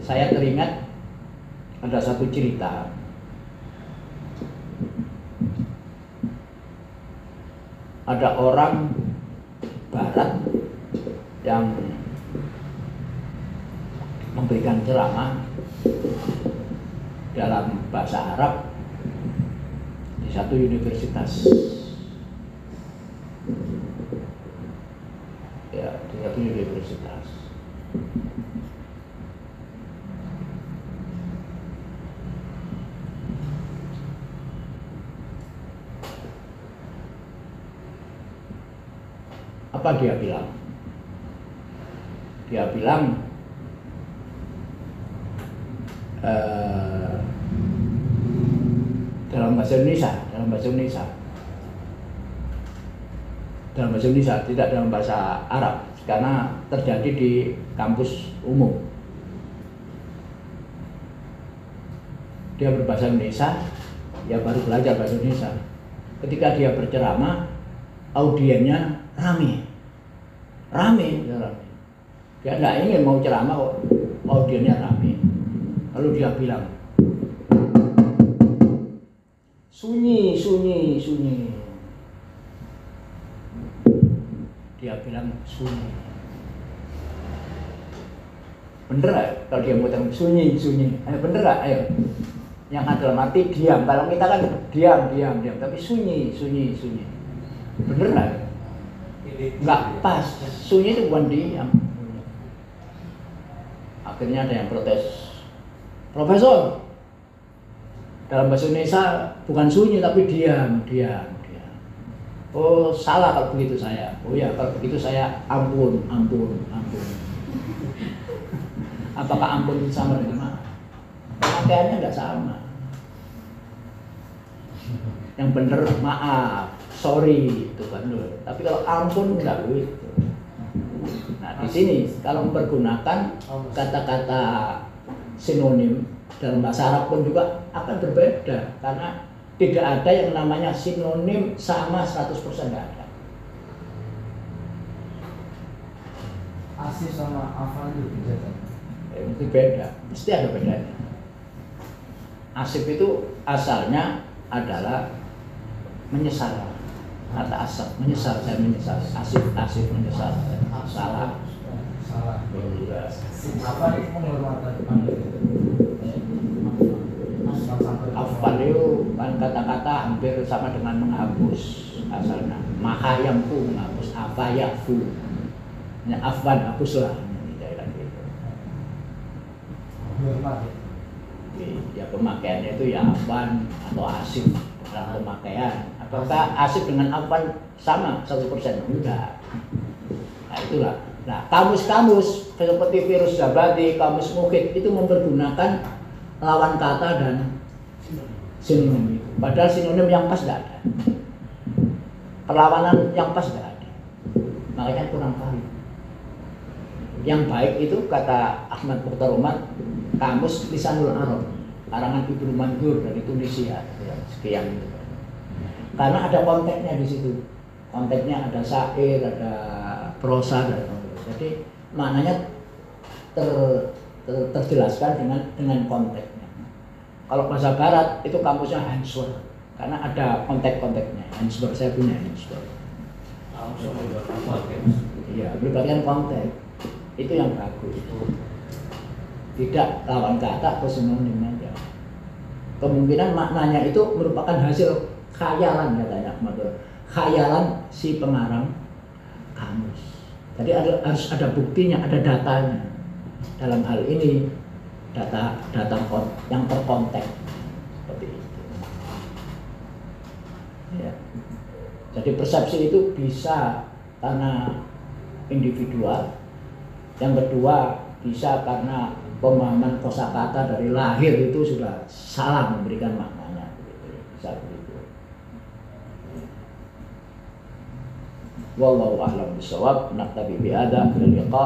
Saya teringat ada satu cerita. Ada orang barat yang memberikan ceramah dalam bahasa Arab di satu universitas. Ya, di satu universitas. Apa dia bilang? Dia bilang dalam bahasa Indonesia, tidak dalam bahasa Arab, karena terjadi di kampus umum. Dia berbahasa Indonesia, ya baru belajar bahasa Indonesia. Ketika dia berceramah, audiennya rame. Dia nggak ingin mau ceramah kok, audiennya rame. Lalu dia bilang, sunyi. Dia bilang sunyi. Bener gak? Kalau dia mau bilang sunyi. Bener gak? Ayo. Yang dalam arti diam. Kalau kita kan diam. Tapi sunyi. Bener gak? Nggak pas. Sunyi itu bukan diam. Akhirnya ada yang protes. Profesor, dalam bahasa Indonesia bukan sunyi tapi diam. Oh, salah kalau begitu saya. Oh ya, kalau begitu saya ampun. Apakah ampun sama dengan maaf? Pemakaiannya nggak sama. Yang benar maaf, sorry, itu kan loh. Tapi kalau ampun nggak begitu. Nah, di sini kalau mempergunakan kata-kata sinonim dalam bahasa Arab pun juga akan berbeda, karena tidak ada yang namanya sinonim sama 100%, nggak ada. Asif sama afal itu beda. Itu beda, mesti ada bedanya. Asif itu asalnya adalah menyesal. Kata asap, menyesal, saya menyesal. Asif menyesal. Salah. Apa itu menghormati? Afal itu kan kata-kata hampir sama dengan menghapus asalnya. Maha yampu menghapus, apa yafu. Afwan hapuslah. Ya pemakaiannya itu ya afwan atau asif dalam pemakaian. Apakah asif dengan afwan sama 100%? Enggak. Nah itulah. Nah kamus-kamus seperti virus Zabadi, kamus Muhit itu mempergunakan lawan kata dan sinonim itu. Padahal sinonim yang pas tidak ada. Perlawanan yang pas tidak ada. Makanya kurang valid. Yang baik itu kata Ahmad Mukhtar Umar, kamus Lisanul Arab, karangan Ibnu Mandur dari Tunisia, ya, sekian itu. Karena ada konteksnya di situ. Konteksnya ada syair, ada prosa, jadi maknanya terjelaskan dengan konteksnya. Kalau bahasa Barat itu kamusnya Hanswer, karena ada konteks-konteksnya. Hanswer, saya punya Hanswer. Iya, melibatkan konteks. Itu yang bagus. Tidak lawan kata atau sinonim aja. Kemungkinan maknanya itu merupakan hasil khayalan, katanya khayalan si pengarang kamus. Jadi harus ada buktinya, ada datanya. Dalam hal ini data yang terkonteks seperti itu. Ya. Jadi persepsi itu bisa karena individual. Yang kedua bisa karena pemahaman kosakata dari lahir itu sudah salah memberikan maknanya, bisa begitu. Wallahu a'lam bishawab. Naktabi bihadza. Ila liqa.